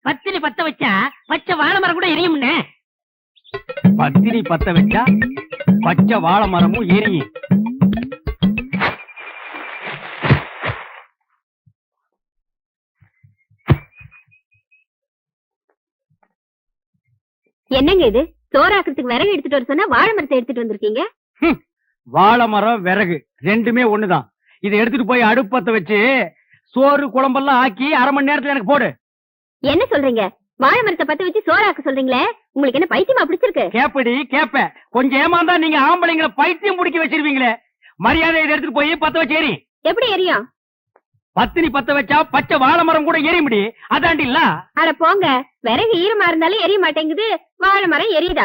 பத்திரி பத்த வச்சா பச்சை வாழை மரம் கூட எரியும்ண்ணே. பத்திரி பத்த வச்சா பச்சை வாழை மரமும் எரியும். என்னங்க இது, சோறாக்கிறதுக்கு விறகு எடுத்துட்டு வர சொன்னா வாழை மரத்தை எடுத்துட்டு வந்திருக்கீங்க. வாழை மரம் விறகு ரெண்டுமே ஒண்ணுதான். இதை எடுத்துட்டு போய் அடுப்பத்த வச்சு சோறு குழம்பெல்லாம் ஆக்கி 1/2 மணி நேரத்துல எனக்கு போடு. என்ன சொல்றீங்க? வாழை மரத்தை பத்த வச்சு சோறாக்க சொல்றீங்களே, உங்களுக்கு என்ன பைத்தியமா பிடிச்சிருக்கு? கேப்படி கேப்ப, கொஞ்சம் ஏமாந்தா நீங்க ஆம்பளைங்களை பைத்தியம் பிடிக்க வச்சிருவீங்களே. மரியாதை இதை எடுத்துட்டு போய் பத்த வச்சு எரி. எப்படி எரியும்? பத்தினி பத்த வச்சா பச்சை வாழை மரம் கூட எரிய முடி. அதாண்டி இல்ல. அட போங்க, விறகு ஈரமா இருந்தாலும் எரிய மாட்டேங்குது, வாழை மரம் எரியுதா?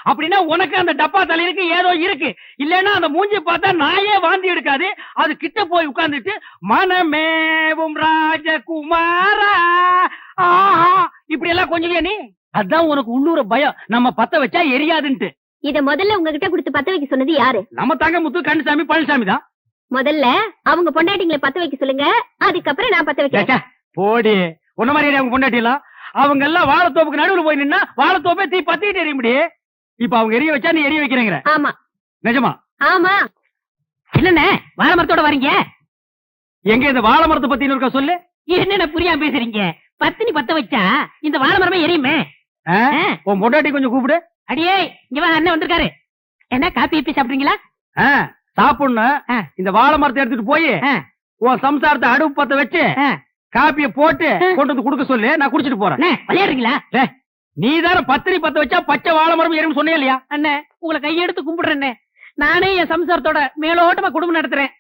அப்படின்னா உனக்கு அந்த டப்பா தலையிருக்கு ஏதோ இருக்கு. இல்லன்னா அந்த மூஞ்சி பார்த்தா நாயே வாந்தி எடுக்காது. அது கிட்ட போய் உட்கார்ந்துட்டு மனமேவும் ராஜகுமாரா இப்படி எல்லாம் கொஞ்சம் நீ. அதான் உனக்கு உள்ளூர பயம், நம்ம பத்த வச்சா எரியாதுன்ட்டு. இத முதல்ல உங்ககிட்ட கொடுத்து பத்த வைக்க சொன்னது யாரு? நம்ம தங்க முத்து கண்ணுசாமி பழனிசாமி தான். முதல்ல அவங்க பொண்டாட்டிங்களை பத்த வைக்க சொல்லுங்க, அதுக்கப்புறம் நான் பத்த வைக்கிறேன். போடி, உன்ன மாதிரி அவங்க பொண்டாட்டிலாம் அவங்க எல்லாம் வாழைத்தோப்புக்கு நடுவுல போய் நின்னா வாழைத்தோப்பே தீ பத்திட்டு எரிய முடியே. இப்ப அவங்க எரிய வச்சா நீ எரிய வைக்கிறேங்கிற? ஆமா. நிஜமா? ஆமா. என்னண்ணே வாழை மரத்தோட வரீங்க? எங்க இந்த வாழை மரத்தை பத்தி இருக்கா சொல்லு. என்ன புரியாம பேசுறீங்க? பத்தினி பத்த வச்சா இந்த வாழை மரமே எரியுமே. உன் பொண்டாட்டி கொஞ்சம் கூப்பிடு. அடியே இங்க வா, அண்ணன் வந்திருக்காரு. என்ன காப்பி இப்பி சாப்பிடுறீங்களா? சாப்பிடணும். இந்த வாழை மரத்தை எடுத்துட்டு போய் உன் சம்சாரத்தை அடுப்பு பத்த வச்சு காப்பிய போட்டு கொண்டு வந்து குடுக்க சொல்லு, நான் குடிச்சிட்டு போறேன். விளையாடுறீங்களா? நீ தானே பத்திரி பத்த வச்சா பச்சை வாழை மரம் எரியும் சொன்னே இல்லையா? அண்ணே உங்களை கையெடுத்து கும்பிடுறேன்னு, நானே என் சம்சாரத்தோட மேலோட்டமா குடும்பம் நடத்துறேன்.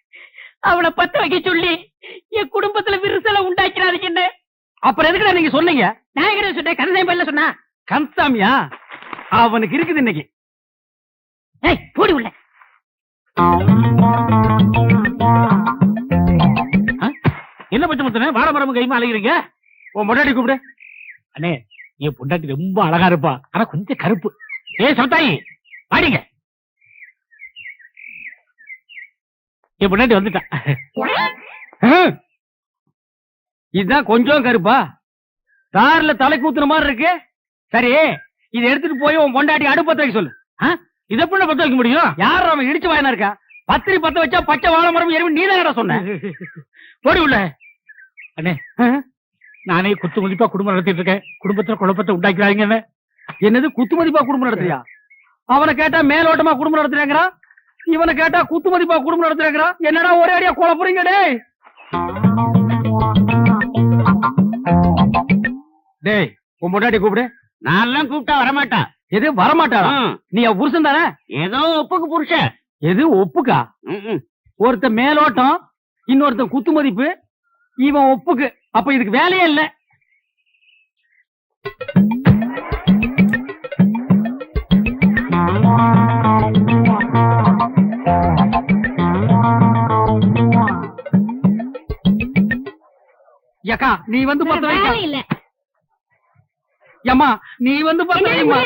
அவளை பத்த வைக்க சொல்லி என் குடும்பத்துல விரிசலை உண்டாக்கிறாதீங்க. அப்புறம் எதுக்குடா நீங்க சொன்னீங்க? நாயகரே சொன்னேன், கந்தசாமி பையன் சொன்னா. கந்தசாமியா? அவனுக்கு இருக்குது இன்னைக்கு. போடி உள்ள. என்ன பச்சை முத்தனே வாழை மரம் கைமா அலைகிறீங்க? உன் பொண்டாட்டி கூப்பிடு. அண்ணே என் பொண்டாட்டி ரொம்ப அழகா இருப்பா, ஆனா கொஞ்சம் கருப்பு. சத்தாயி வாடிங்க, என் பொண்டாட்டி வந்துட்டா. இதுதான் கொஞ்சம் கருப்பா, தார்ல தலை கூத்துன மாதிரி இருக்கு. சரி, இதை எடுத்துட்டு போய் உன் பொண்டாட்டி அடுப்பத்த வைக்க சொல்லு. இதை எப்படி பத்த வைக்க முடியும்? யார் அவன் இடிச்சு வாயினா இருக்கா? பத்திரி பத்த வச்சா பச்சை வாழை மரம் எருவு நீதானடா சொன்ன. போடி உள்ள. அண்ணே நானே குத்து மதிப்பா குடும்பம் நடத்திட்டு இருக்கேன். குடும்பத்துல குழப்பத்தை உண்டாக்கிறாங்க என்ன? என்னது குத்து மதிப்பா குடும்பம் நடத்துறியா? அவனை கேட்டா மேலோட்டமா குடும்பம் நடத்துறாங்கிறான், இவனை கேட்டா குத்து மதிப்பா குடும்பம் நடத்துறாங்கிறான். என்னடா ஒரே அடியா குழப்பறீங்க டேய்? டேய் உன் முன்னாடி கூப்பிடு. நான் கூப்பிட்டா வரமாட்டா. எது வரமாட்டாளா? நீ அவ புருஷன் தானே? ஏதோ ஒப்புக்கு புருஷன். எது ஒப்புக்கா? ஒருத்த மேலோட்டம், இன்னொருத்த குத்து மதிப்பு, இவன் ஒப்புக்கு. அப்ப இதுக்கு வேலையே இல்ல. யக்கா நீ வந்து பத்த வைக்க. இல்ல அம்மா நீ வந்து பத்த வைமா.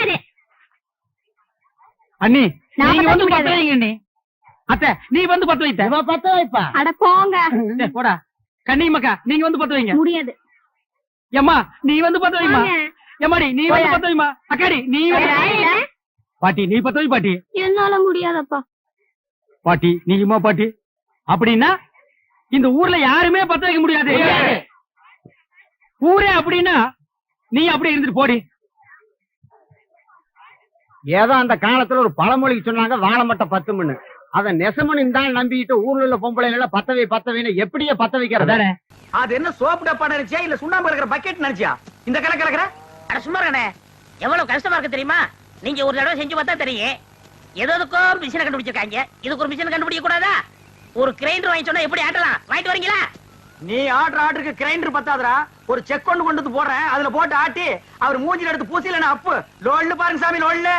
அண்ணி நீங்க வந்து பத்த வைங்க. அண்ணி அத்தை நீ வந்து பத்த வைத்த. இவ பத்த வைப்பா. அட போங்க. டேய் போடா. கண்ணியம்மாக்கா நீங்க வந்து பத்த வைங்க. முடியாது. அம்மா நீ வந்து பத்த வைமா. எம்மாடி நீ வந்து பத்த வைமா. அக்காடி நீ வந்து பாட்டி நீ பத்த வை பாட்டி. என்னால முடியாதப்பா. பாட்டி நீயுமா பாட்டி? அப்படின்னா இந்த ஊர்ல யாருமே பத்த வைக்க முடியாது. ஊரே அப்படின்னா நீ அப்படி இருந்துட்டு போடி. ஏதோ அந்த காலத்துல ஒரு பழமொழிக்கு சொன்னாங்க, வாழை மட்டும் 10 மணி. அத நெசமணி தான் நம்பிட்டு ஊர்ல உள்ள பொம்பளைங்கள பத்தவைன்னு எப்படியே பத்த வைக்கிறது? அது என்ன சோப்பு டப்பா நினைச்சியா இல்ல சுண்ணாம்பு இருக்கிற பக்கெட் நினைச்சியா இந்த கலக்கற? அட சும்மா இருக்கனே, எவ்வளவு கஷ்டமா இருக்கு தெரியுமா? நீங்க ஒரு தடவை செஞ்சு பார்த்தா தெரியும். எதுக்கும் மிஷினை கண்டுபிடிச்சிருக்காங்க, இதுக்கு ஒரு மிஷினை கண்டுபிடிக்க கூடாதா? ஒரு கிரைண்டர் வாங்கி சொன்னா எப்படி ஆட்டலாம்? வாங்கிட்டு வரீங்களா? நீ ஆர்டருக்கு கிரைண்டர் பத்தாதரா, ஒரு செக் கொண்டு வந்து போடுறேன், அதுல போட்டு ஆட்டி அவர் மூஞ்சில எடுத்து பூசில அப்பு லோல்ல பாருங்க சாமி லோல்ல.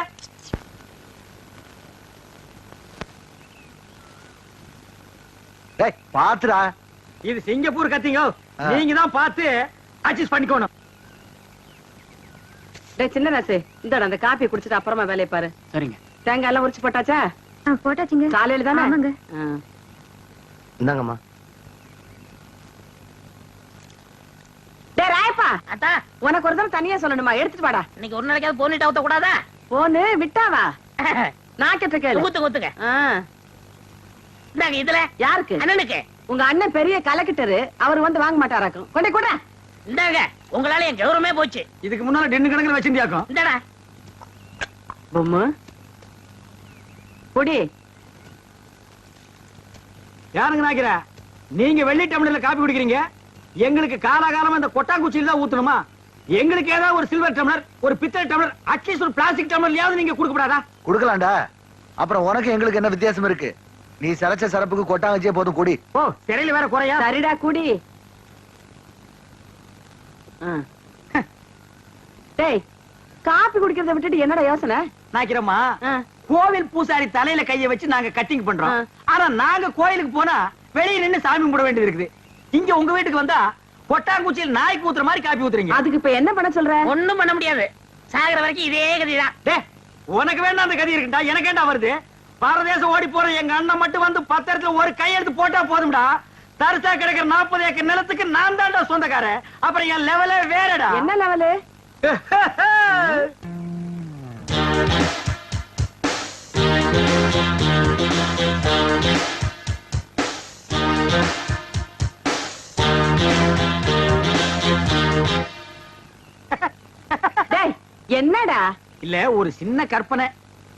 டேய் பாத்துடா, இது சிங்கப்பூர் கத்திங்க, நீங்க தான் பார்த்து அட்ஜஸ்ட் பண்ணிக்கணும். டேய் சின்ன ராசு, இந்தடா அந்த காப்பி குடிச்சிட்டு அப்புறமா வேலையை பாரு. சரிங்க. தேங்காய் எல்லாம் உரிச்சு போட்டாச்சா? போட்டாச்சுங்க. காலையில தானே? ஆமாங்க. இந்தாங்கம்மா. டேய் ராயப்பா, அத்தா உனக்கு ஒரு தடவை தனியா சொல்லணுமா? எடுத்துட்டு வாடா. இன்னைக்கு ஒரு நாளைக்காவது போனிட்டு ஊத்த கூடாதா? போனு விட்டாவா? நாக்கிட்ட கேளு. ஊத்துங்க ஊத்துங்க. ஆ. இந்தாங்க இதுல யாருக்கு? அண்ணனுக்கு. உங்க அண்ணன் பெரிய கலக்கிட்டரு, அவர் வந்து வாங்க மாட்டாராக்கும். கொண்டே கூட. இந்தாங்க உங்களால என் கௌரவமே போச்சு. இதுக்கு முன்னால டென்னு கணக்குல வச்சிருந்தியாக்கும். இந்தடா பொம்மு பொடி. யாருங்க நாக்கிற? நீங்க வெள்ளி டம்ளர்ல காப்பி குடிக்கிறீங்க, எங்களுக்கு காலாகாலமா இந்த கொட்டாங்குச்சியில தான் ஊத்தணுமா? எங்களுக்கு ஏதாவது ஒரு சில்வர் டம்ளர், ஒரு பித்தளை டம்ளர், அட்லீஸ்ட் ஒரு பிளாஸ்டிக் டம்ளர்லயாவது நீங்க கொடுக்கப்படாதா? குடுக்கலாம்டா. அப்புறம் உனக்கு எங்களுக்கு என்ன வித்தியாசம் இருக்கு? நீ சரச்ச சரப்புக்கு கொட்டாங்கச்சியே போதும் குடி. ஓ சிறையில வேற குறையா? சரிடா குடி. டேய் காப்பி குடிக்கிறத விட்டுட்டு என்னடா யோசனை? நாக்கிறோமா, ஆ. கோவில் பூசாரி தலையில கைய வச்சு நாங்க கட்டிங் பண்றோம். ஆனா நாங்க கோயிலுக்கு போனா வெளியே நின்னு சாமி கும்பிட வேண்டியது இருக்குது. இங்க உங்க வீட்டுக்கு வந்தா கொட்டாங்குச்சியில் நாய்க்கு ஊத்துற மாதிரி காப்பி ஊத்துறீங்க. அதுக்கு இப்ப என்ன பண்ண சொல்ற? ஒண்ணும் பண்ண முடியாது. சாகுற வரைக்கும் இதே கதிதான். டேய், உனக்கு வேண்டாம் அந்த கதி இருக்குடா, எனக்கு ஏண்டா வருது? பாரதேசம் ஓடி போற எங்க அண்ணன் மட்டும் வந்து 10 இடத்துல ஒரு கையெழுத்து போட்டா போதும்டா. தரிசா கிடைக்கிற 40 ஏக்கர் நிலத்துக்கு நான் தான்டா சொந்தக்காரன். அப்புறம் என் லெவலே வேறடா. என்ன லெவலு? டேய் என்னடா? இல்ல ஒரு சின்ன கற்பனை.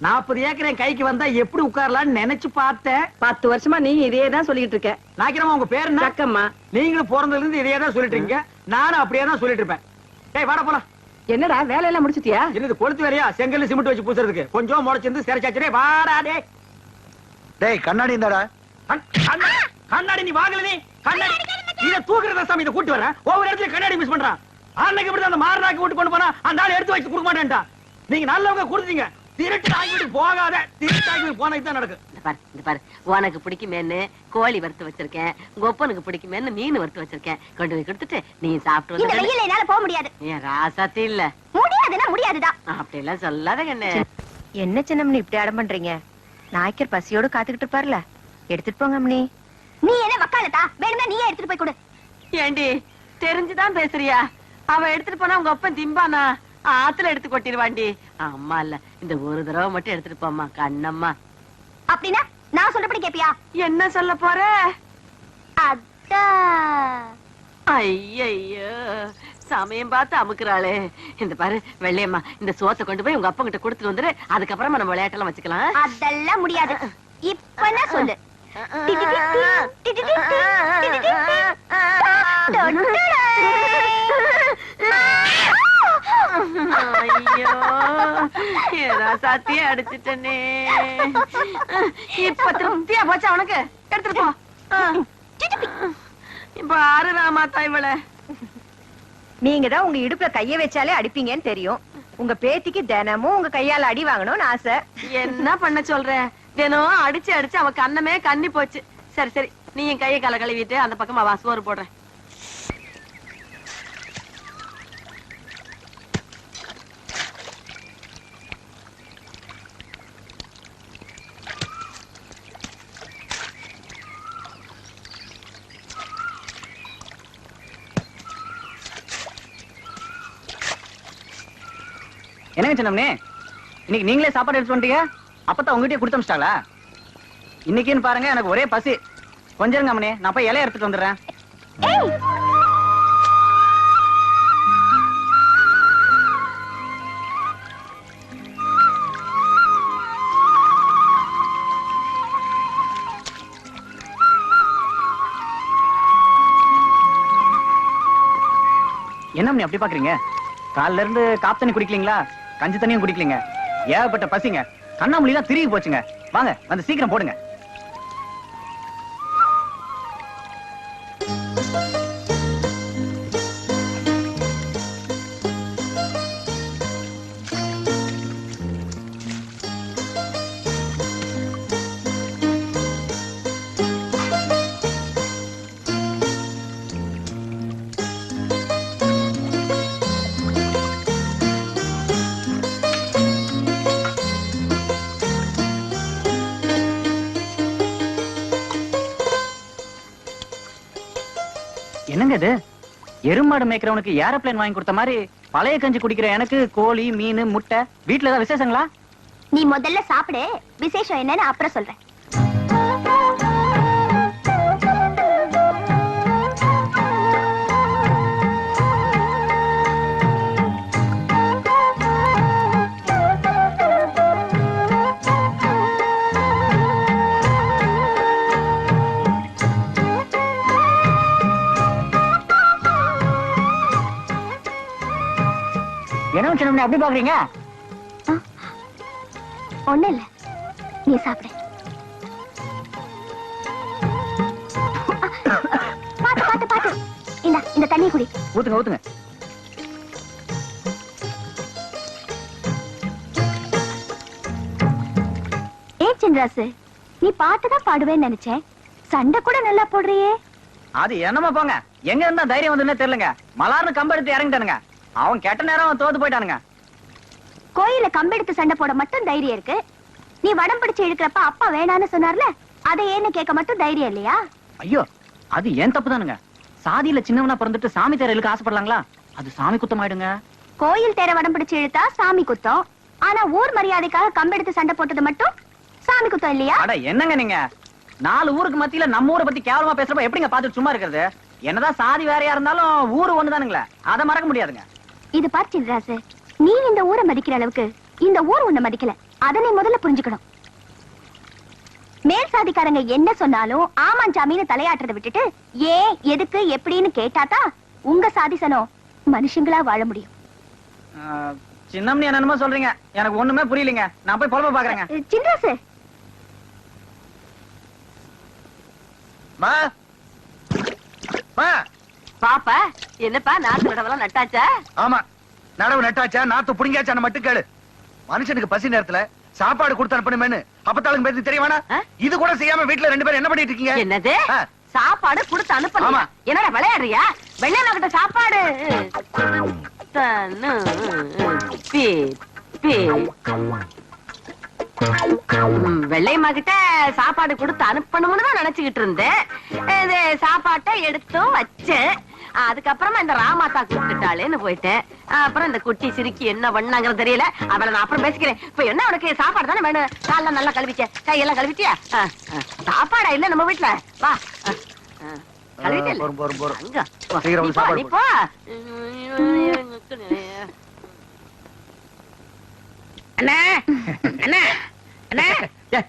40 ஏக்கர் என் கைக்கு வந்தா எப்படி உட்காரலாம்னு நினைச்சு பார்த்தேன். 10 வருஷமா நீ இதே தான் சொல்லிட்டு இருக்க. நாக்கிறமா உங்க பேர் என்ன? சக்கம்மா. நீங்களும் பிறந்ததுல இருந்து இதே தான் சொல்லிட்டு இருக்கீங்க, நானும் அப்படியே தான் சொல்லிட்டு இருப்பேன். டேய் வாடா போலாம். என்னடா வேலையெல்லாம் முடிச்சிட்டியா? என்னது கொளுத்து வேறையா? செங்கல்ல சிமெண்ட் வச்சு பூசுறதுக்கு கொஞ்சம் முளைச்சிருந்து சிறைச்சாச்சே. வாடா டேய். டேய் கண்ணாடி இந்தாடா. கண்ணாடி நீ வாங்கல, நீ கண்ணாடி இத தூக்குறத சாமி, இத கூட்டி வரேன். ஒவ்வொரு இடத்துல கண்ணாடி மிஸ் பண்றான். அன்னைக்கு இப்படி அந்த மாரனாக்கு விட்டு கொண்டு போனா அந்த ஆள் எடுத்து வச்சு கொடுக்க மாட்டேன்டா. நீங்க நல்லவங்க கொடுத்தீங்க, திருட்டு ஆகிட்டு போகாத. திருட்டு ஆகி போனா இதுதான் நடக்கும். இந்த பாரு உனக்கு பிடிக்குமேன்னு கோழி வறுத்து வச்சிருக்கேன், கொப்பனுக்கு பிடிக்குமேன்னு மீன் வறுத்து வச்சிருக்கேன். கொண்டு போய் கொடுத்துட்டு நீ சாப்பிட்டு இந்த வந்து. வெயில்ல என்னால போக முடியாது. ஏன் ராசாத்தி இல்ல? முடியாதுன்னா முடியாதுதான். அப்படி எல்லாம் சொல்லாத கண்ணு. என்ன சின்னம்னி இப்படி அடம் பண்றீங்க? நாய்க்கர் பசியோட காத்துக்கிட்டு இருப்பார்ல, எடுத்துட்டு போங்க அம்மனி. நீ என்ன வக்காலத்தா? வேணும்னா நீயே எடுத்துட்டு போய் கொடு. ஏண்டி தெரிஞ்சுதான் பேசுறியா? அவன் எடுத்துட்டு போனா உங்க அப்பன் திம்பானா? ஆத்துல எடுத்து கொட்டிடுவாண்டி. அம்மா இல்ல, இந்த ஒரு தடவை மட்டும் எடுத்துட்டு போம்மா கண்ணம்மா. அப்படின்னா நான் சொல்றபடி கேப்பியா? என்ன சொல்ல போற? அதான். ஐயையோ, சமயம் பார்த்து அமுக்குறாளே. இந்த பாரு வெள்ளையம்மா, இந்த சோத்தை கொண்டு போய் உங்க அப்பா கிட்ட கொடுத்துட்டு வந்துரு. அதுக்கப்புறமா நம்ம விளையாட்டெல்லாம் வச்சுக்கலாம். அதெல்லாம் முடியாது. இப்ப என்ன சொல்லு? ஐயோ, ஏதா சாத்தியே அடிச்சிட்டனே. இப்ப திருப்தியா போச்சா உனக்கு? எடுத்துட்டு போ. இப்ப ஆறு ராமாத்தா இவள. நீங்க தான் உங்க இடுப்புல கைய வச்சாலே அடிப்பீங்கன்னு தெரியும். உங்க பேத்திக்கு தினமும் உங்க கையால அடி வாங்கணும்னு ஆசை. என்ன பண்ண சொல்ற? தினம் அடிச்சு அடிச்சு அவ கண்ணமே கண்ணி போச்சு. சரி சரி, நீ என் கையை கால கழுவிட்டு அந்த பக்கமா வா, சோறு போடுறேன். என்னங்க சின்னம்னே, இன்னைக்கு நீங்களே சாப்பாடு எடுத்து வந்துட்டீங்க? அப்பதான் உங்ககிட்டயே கொடுத்து அனுப்பிச்சிட்டாங்களா? இன்னைக்குன்னு பாருங்க, எனக்கு ஒரே பசி. கொஞ்சம் இருங்க அம்மனே, நான் போய் இலைய எடுத்துட்டு வந்துடுறேன். என்ன அம்மனே அப்படி பாக்குறீங்க? காலைல இருந்து காப்பு தண்ணி குடிக்கலீங்களா? கஞ்சி தண்ணியும் குடிக்கலீங்க. ஏகப்பட்ட பசிங்க. கண்ணாமூலிலாம் திரும்பி போச்சுங்க. வாங்க வந்து சீக்கிரம் போடுங்க. என்னங்க இது? எருமாடு மேய்க்கிறவனுக்கு ஏரோப்ளேன் வாங்கி கொடுத்த மாதிரி பழைய கஞ்சி குடிக்கிற எனக்கு கோழி, மீன், முட்டை. வீட்டுல ஏதாவது விசேஷங்களா? நீ முதல்ல சாப்பிடு, விசேஷம் என்னன்னு அப்புறம் சொல்றேன். என்ன சின்ன அப்படி பாக்குறீங்க? ஒண்ணு இல்ல, நீ சாப்பிடு. பாத்து பாத்து பாத்து. இந்த தண்ணி குடி. ஊத்துங்க ஊத்துங்க. சின்ராசு, நீ பாட்டுதான் பாடுவேன்னு நினைச்சேன். சண்டை கூட நல்லா போடுறியே. அது என்னமா போங்க, எங்க இருந்தா தைரியம் வந்துன்னு தெரியலங்க. மலார்னு கம்பெடுத்து இறங்கிட்டானுங்க. அவன் கெட்ட நேரம் அவன் தோத்து போயிட்டானுங்க. கோயில கம்பெடுத்து சண்டை போட மட்டும் தைரியம் இருக்கு. நீ வடம் பிடிச்சு இழுக்கிறப்ப அப்பா வேணான்னு சொன்னார்ல, அதை ஏன்னு கேட்க மட்டும் தைரியம் இல்லையா? ஐயோ, அது ஏன் தப்பு தானுங்க. சாதியில சின்னவனா பிறந்துட்டு சாமி தேர இழுக்க ஆசைப்படலாங்களா? அது சாமி குத்தம் ஆயிடுங்க. கோயில் தேர வடம் பிடிச்சு இழுத்தா சாமி குத்தம். ஆனா ஊர் மரியாதைக்காக கம்பெடுத்து சண்டை போட்டது மட்டும் சாமி குத்தம் இல்லையா? அட என்னங்க நீங்க, 4 ஊருக்கு மத்தியில நம்ம ஊரை பத்தி கேவலமா பேசுறப்ப எப்படிங்க பாத்துட்டு சும்மா இருக்கிறது? என்னதான் சாதி வேறையா இருந்தாலும் ஊரு ஒண்ணுதானுங்களே, அதை மறக்க முடியாதுங்க. இது பார் சின்ராசு, நீ இந்த ஊரை மதிக்கிற அளவுக்கு இந்த ஊர் உன்னை மதிக்கல. அதை நீ முதல்ல புரிஞ்சுக்கணும். மேல் சாதிக்காரங்க என்ன சொன்னாலும் ஆமாஞ்சாமின்னு தலையாட்டுறதை விட்டுட்டு ஏன், எதுக்கு, எப்படின்னு கேட்டாதான் உங்க சாதிசனம் மனுஷங்களா வாழ முடியும். சின்னம்னு என்னமோ சொல்றீங்க, எனக்கு ஒண்ணுமே புரியலங்க. நான் போய் பொழப்ப பாக்குறேங்க. சின்ராசு, பாப்பா என்னப்பா, நாத்து நடவெல்லாம் நட்டாச்சா? ஆமா, நடவு நட்டாச்சா, நாத்து புடிங்காச்சா மட்டும் கேளு. மனுஷனுக்கு பசி நேரத்துல சாப்பாடு கொடுத்து அனுப்பணுமேனு அப்பத்தாளுக்கு பேருக்கு தெரியவானா? இது கூட செய்யாம வீட்டுல 2 பேரும் என்ன பண்ணிட்டு இருக்கீங்க? என்னது சாப்பாடு கொடுத்து அனுப்பணுமா? என்னடா விளையாடுறியா? வெள்ளையம்மா கிட்ட சாப்பாடு வெள்ளையம்மா கிட்ட சாப்பாடு கொடுத்து அனுப்பணும்னு தான் நினைச்சுக்கிட்டு இருந்தேன். சாப்பாட்டை எடுத்தும் வச்சேன். அதுக்கப்புறமா இந்த ராமாத்தா கூப்பிட்டுட்டாளேன்னு போயிட்டேன். அப்புறம் இந்த குட்டி சிரிக்கி என்ன பண்ணாங்கிறது தெரியல. அவளை நான் அப்புறம் பேசிக்கிறேன். இப்ப என்ன உனக்கு சாப்பாடு தானே வேணும்? காலெல்லாம் நல்லா கழுவிச்ச, கையெல்லாம் கழுவிட்டியா? சாப்பாடா இல்ல நம்ம வீட்டுல? வா கழுவிட்டே அண்ணா அண்ணா அண்ணா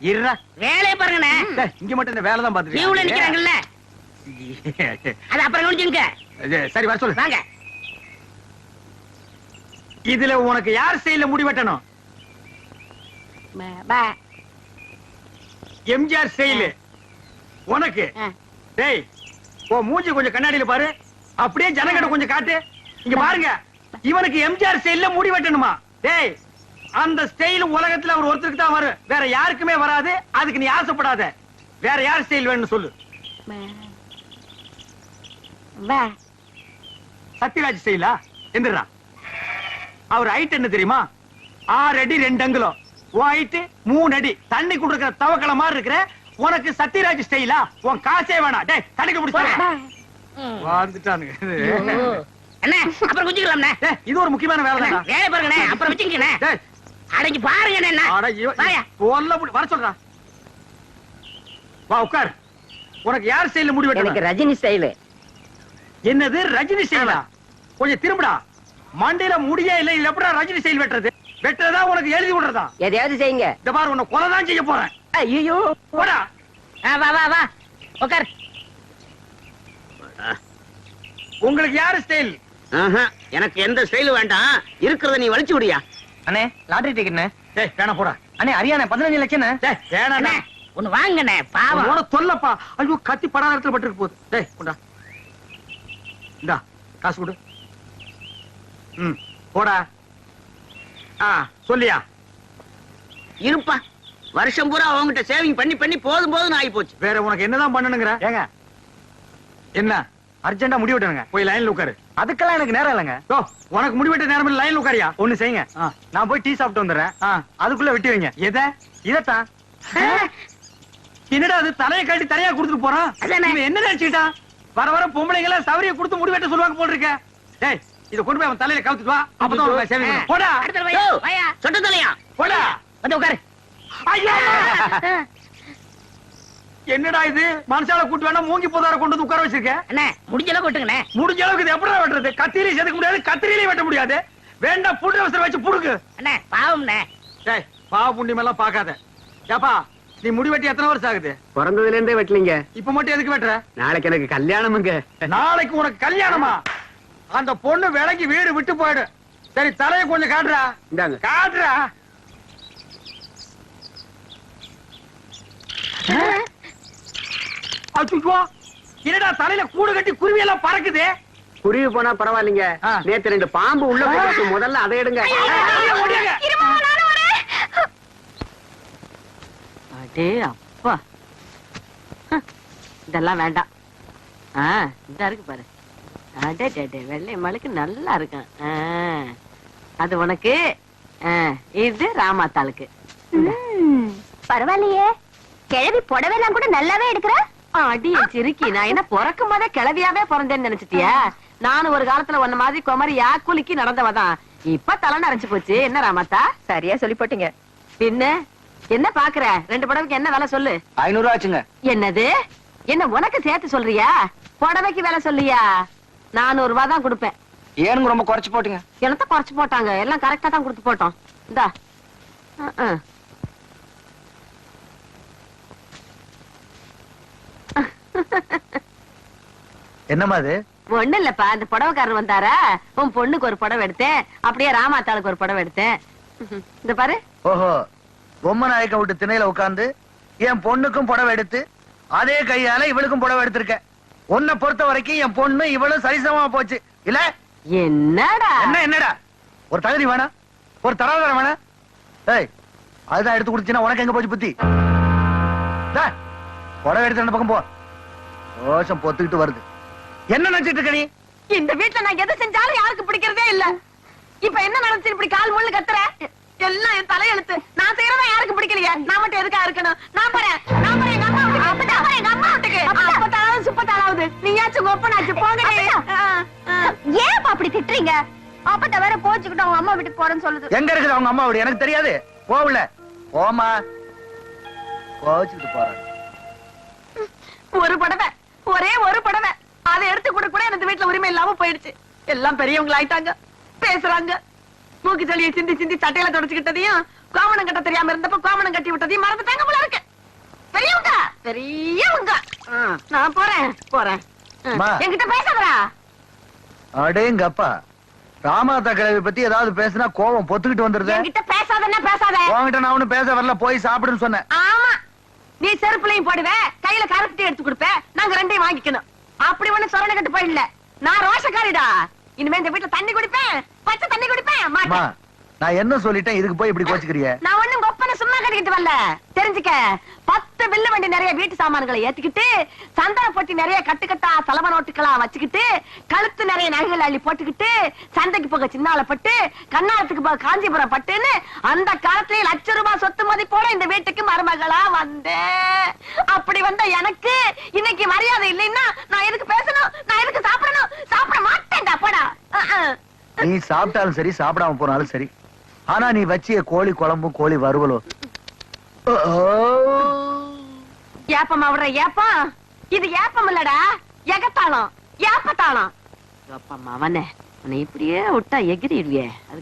இருடா, வேலையை பாருங்கண்ணே. இங்க மட்டும் இந்த வேலை தான் கியூல நிக்கிறாங்கல்ல, அது அப்புறம் கவனிச்சுங்க. சரி வர சொல்லு. வாங்க. இதுல உனக்கு யார் ஸ்டைல்ல முடி வெட்டணும்? எம்ஜிஆர் ஸ்டைல் உனக்கு. டேய் உன் மூஞ்சி கொஞ்சம் கண்ணாடியில பாரு, அப்படியே ஜனங்கட கொஞ்சம் காட்டு. இங்க பாருங்க, இவனுக்கு எம்ஜிஆர் ஸ்டைல்ல முடி வெட்டணுமா? டேய் அந்த ஸ்டைல் உலகத்துல அவர் ஒருத்தருக்கு தான் வரும், வேற யாருக்குமே வராது. அதுக்கு நீ ஆசைப்படாத. வேற யார் ஸ்டைல் வேணும்னு சொல்லு. சத்யராஜ் ஸ்டைலா? எந்திரா. அவர் ஹைட் என்ன தெரியுமா? 6 அடி 2 அங்குலம். உன் ஹைட் 3 அடி. தண்ணி குடுக்கிற தவக்கல மாதிரி இருக்கிற உனக்கு சத்யராஜ் ஸ்டைலா? உன் காசே வேணாம். டேய் தண்ணிக்கு பிடிச்சாங்க வந்துட்டானுங்க. அண்ணா அப்புறம் குச்சிக்கலாம்ண்ணே. இது ஒரு முக்கியமான வேலை தான். வேலை பாருங்கண்ணே, அப்புறம் வச்சுக்கண்ணே. அடைஞ்சு பாருங்க. வர சொல்றா. வா உட்கார். உனக்கு யார் ஸ்டைல்ல முடி வெட்டணும்? எனக்கு ரஜினி ஸ்டைல். என்னது ரஜினி ஸ்டைலா? கொஞ்சம் திரும்புடா. மண்டையில முடியே இல்ல, இல்ல எப்படா ரஜினி ஸ்டைல் வெட்டுறது? வெட்டுறதா உனக்கு எழுதி விடுறதா? எதையாவது செய்யுங்க. இந்த பாரு, உன்னை கொலைதான் செய்ய போறேன். ஐயோ போடா. வா வா வா உட்கார். உங்களுக்கு யாரு ஸ்டைல்? எனக்கு எந்த ஸ்டைலும் வேண்டாம், இருக்கிறத நீ வலிச்சு விடியா. அண்ணே லாட்டரி டிக்கெட்ண்ணே. டேய் வேணா போடா. அண்ணே அரியாண்ணே 15 லட்சம். டேய் வேணா. ஒண்ணு வாங்கண்ணே, பாவம். உன தொல்லப்பா. ஐயோ கத்தி படாத இடத்துல பட்டு போகுது. டேய் கொண்டா. இந்தா காசு கொடு. போடா. சொல்லியா? இருப்பா, வருஷம் பூரா அவங்ககிட்ட சேவிங் பண்ணி பண்ணி போதும் போதும் ஆகி போச்சு. வேற உனக்கு என்னதான் பண்ணணுங்கிற? ஏங்க என்ன அர்ஜென்டா முடி வெட்டணுங்க, போய் லைன்ல உட்காரு. அதுக்கெல்லாம் எனக்கு நேரம் இல்லைங்க. உனக்கு முடி வெட்ட நேரம் இல்ல, லைன்ல உட்காரியா? ஒண்ணு செய்யுங்க, நான் போய் டீ சாப்பிட்டு வந்துடுறேன். அதுக்குள்ள வெட்டி வைங்க. இதத்தான். என்னடா அது தலையை கட்டி தனியா கொடுத்துட்டு போறான்? இவன் என்ன நினைச்சுக்கிட்டான்? வர வர பொம்பளைங்கள சவரிய கொடுத்து முடி வெட்ட சொல்லுவாங்க போல் இருக்க. டேய் இத கொண்டு போய் அவன் தலையில கவுத்துட்டு வா, அப்பதான் உனக்கு சேவிங் பண்ணும். போடா. சொட்ட தலையா போடா. வந்து உட்காரு. ஐயா என்னடா இது? மனுஷால கூட்டு வேணா மூங்கி போதார கொண்டு வந்து உட்கார வச்சிருக்க. அண்ணே முடிஞ்ச அளவுக்கு கொட்டுங்கண்ணே. முடிஞ்ச அளவுக்கு இது எப்படா வெட்டுறது? கத்தியிலே செதுக்க முடியாது, கத்திரியிலே வெட்ட முடியாது. வேண்டாம், புட்டு அவசரம் வச்சு புடுக்கு. அண்ணே பாவம்ண்ணே. டேய் பாவ புண்ணியம் எல்லாம் பாக்காத. ஏப்பா நீ முடி வெட்டி எத்தனை வருஷம் ஆகுது? பிறந்ததுல இருந்தே வெட்டலீங்க. இப்ப மட்டும் எதுக்கு வெட்டுற? நாளைக்கு எனக்கு கல்யாணமுங்க. நாளைக்கு உனக்கு கல்யாணமா? அந்த பொண்ணு விலைக்கு வீடு விட்டு போயிடு. சரி தலையை கொஞ்சம் காட்டுறா. இந்தாங்க. காட்டுறா. அச்சுவா, என்னடா தலையில கூடு கட்டி குருவி எல்லாம் பறக்குது? குருவி போனா பரவாயில்லைங்க. நேத்து 2 பாம்பு உள்ள போட்டு முதல்ல அதை எடுங்க. அடே அப்பா, இதெல்லாம் வேண்டாம். இந்த இருக்கு பாரு. அடே டே வெள்ளை மலைக்கு நல்லா இருக்கும். அது உனக்கு, இது ராமாத்தாளுக்கு. பரவாயில்லையே, கிழவி புடவைலாம் கூட நல்லாவே எடுக்கிற. அடிய சிரிக்கி, நான் என்ன பிறக்கும் போதே கிளவியாவே பிறந்தேன்னு நினைச்சிட்டியா? நானும் ஒரு காலத்துல ஒன்ன மாதிரி குமரியா குலுக்கி நடந்தவதான். இப்ப தலை நரைச்சு போச்சு. என்ன ராமாத்தா? சரியா சொல்லி போட்டீங்க. பின்ன என்ன பாக்குற? 2 புடவைக்கு என்ன விலை சொல்லு? 500 ஆச்சுங்க. என்னது? என்ன உனக்கு சேர்த்து சொல்றியா? புடவைக்கு விலை சொல்லியா? 400 ரூபாய் தான் கொடுப்பேன். ஏனுங்க ரொம்ப குறைச்சு போட்டுங்க. என்னத்த குறைச்சு போட்டாங்க? எல்லாம் கரெக்டா தான் கொடுத்து போட்டோம். இந்தா. என்னமா அது? ஒண்ணு இல்லப்பா, அந்த புடவைக்காரர் வந்தாரா, உன் பொண்ணுக்கு ஒரு புடவை எடுத்தேன், அப்படியே ராமாத்தாளுக்கு ஒரு புடவை எடுத்தேன். இந்த பாரு. ஓஹோ, பொம்மை நாயக்க விட்டு திணையில உட்கார்ந்து என் பொண்ணுக்கும் புடவை எடுத்து அதே கையால இவளுக்கும் புடவை எடுத்திருக்க. உன்னை பொறுத்த வரைக்கும் என் பொண்ணு இவளும் சரிசமமா போச்சு இல்ல? என்னடா என்னடா? ஒரு தகுதி வேணா, ஒரு தராதரம் வேணா? ஏய், அதுதான் எடுத்து குடுத்தீங்கன்னா உனக்கு எங்க போச்சு புத்தி? புடவை எடுத்து 2 பக்கம் போ. ரோஷம் பொத்துக்கிட்டு வருது. என்ன நினைச்சிட்டு இருக்க நீ? இந்த வீட்டுல நான் எதை செஞ்சாலும் யாருக்கு பிடிக்கிறதே இல்ல. இப்ப என்ன நினைச்சு இப்படி கால் முள்ளு கத்துற? எல்லாம் என் தலையெழுத்து. நான் செய்யறதா யாருக்கு பிடிக்கலையா? நான் மட்டும் எதுக்கா இருக்கணும்? நான் போறேன் எங்க அம்மா வீட்டுக்கு. அப்பதாலாவது சுப்பத்தாலாவது நீயாச்சும் ஒப்பனாச்சு போங்க. அப்பட்ட வேற கோச்சுக்கிட்டு அவங்க அம்மா வீட்டுக்கு போறேன்னு சொல்லுது. எங்க இருக்குது அவங்க அம்மா வீடு எனக்கு தெரியாது. போகல போமா கோச்சுக்கிட்டு போறாங்க. ஒரு புடவை, ஒரே ஒரு புடவை, அதை எடுத்து கூட கூட எனக்கு வீட்டுல உரிமை இல்லாம போயிடுச்சு. எல்லாம் பெரியவங்க ஆயிட்டாங்க, பேசுறாங்க. மூக்கு சளியை சிந்தி சிந்தி சட்டையில தொடச்சுக்கிட்டதையும் கோமணம் கட்ட தெரியாம இருந்தப்ப கோமணம் கட்டி விட்டதையும் மறந்துட்டாங்க போல இருக்கு. பெரியவங்க பெரியவங்க. நான் போறேன் போறேன். அம்மா. என்கிட்ட பேசாதடா. அடேங்கப்பா, ராமாதா கிழவி பத்தி ஏதாவது பேசினா கோவம் பொத்துக்கிட்டு வந்துருது. என்கிட்ட பேசாதன்னா பேசாத. உன்கிட்ட நான் ஒண்ணும் பேச வரல, போய் சாப்பிடுன்னு சொன்னேன். ஆமா, நீ செருப்புலையும் போடுவ, கையில கருப்பட்டி எடுத்து கொடுப்ப, நாங்க ரெண்டையும் வாங்கிக்கணும். அப்படி ஒண்ணு சொரண கட்டு போயிடல. நான் ரோஷக்காரிடா. இனிமே இந்த வீட்டுல தண்ணி குடிப்பேன், பச்சை தண்ணி குடிப்பேன். அம்மா, மாட்டேன். நான் என்ன சொல்லிட்டேன், இதுக்கு போய் இப்படி கோச்சுக்கிறிய? நான் ஒண்ணும் கொப்பன சும்மா கட்டிக்கிட்டு வரல. தெரிஞ்சுக்க, 10 வில்லு வண்டி நிறைய வீட்டு சாமான்களை ஏத்திக்கிட்டு, சந்தன பொட்டி நிறைய கட்டுக்கட்டா சலவ நோட்டுகளா வச்சுக்கிட்டு, கழுத்து நிறைய நகைகள் அள்ளி போட்டுக்கிட்டு, சந்தைக்கு போக சின்னால பட்டு, கண்ணாலத்துக்கு போக காஞ்சிபுரம் பட்டுன்னு அந்த காலத்திலே ₹1,00,000 சொத்து மதிப்போட இந்த வீட்டுக்கு மருமகளா வந்தேன். அப்படி வந்த எனக்கு இன்னைக்கு மரியாதை இல்லைன்னா நான் எதுக்கு பேசணும், நான் எதுக்கு சாப்பிடணும்? சாப்பிட மாட்டேன்டா, போடா. நீ சாப்பிட்டாலும் சரி, சாப்பிடாம போனாலும் சரி, ஆனா நீ வச்சிய கோழி குழம்பும் கோழி வறுவலும் ஏப்பமா விடுற ஏப்பம், இது ஏப்பம் இல்லடா, எகத்தாளம், ஏப்பத்தாளம். அப்பா அவனே உன்னை இப்படியே விட்டா எகிரிடுவியே. அது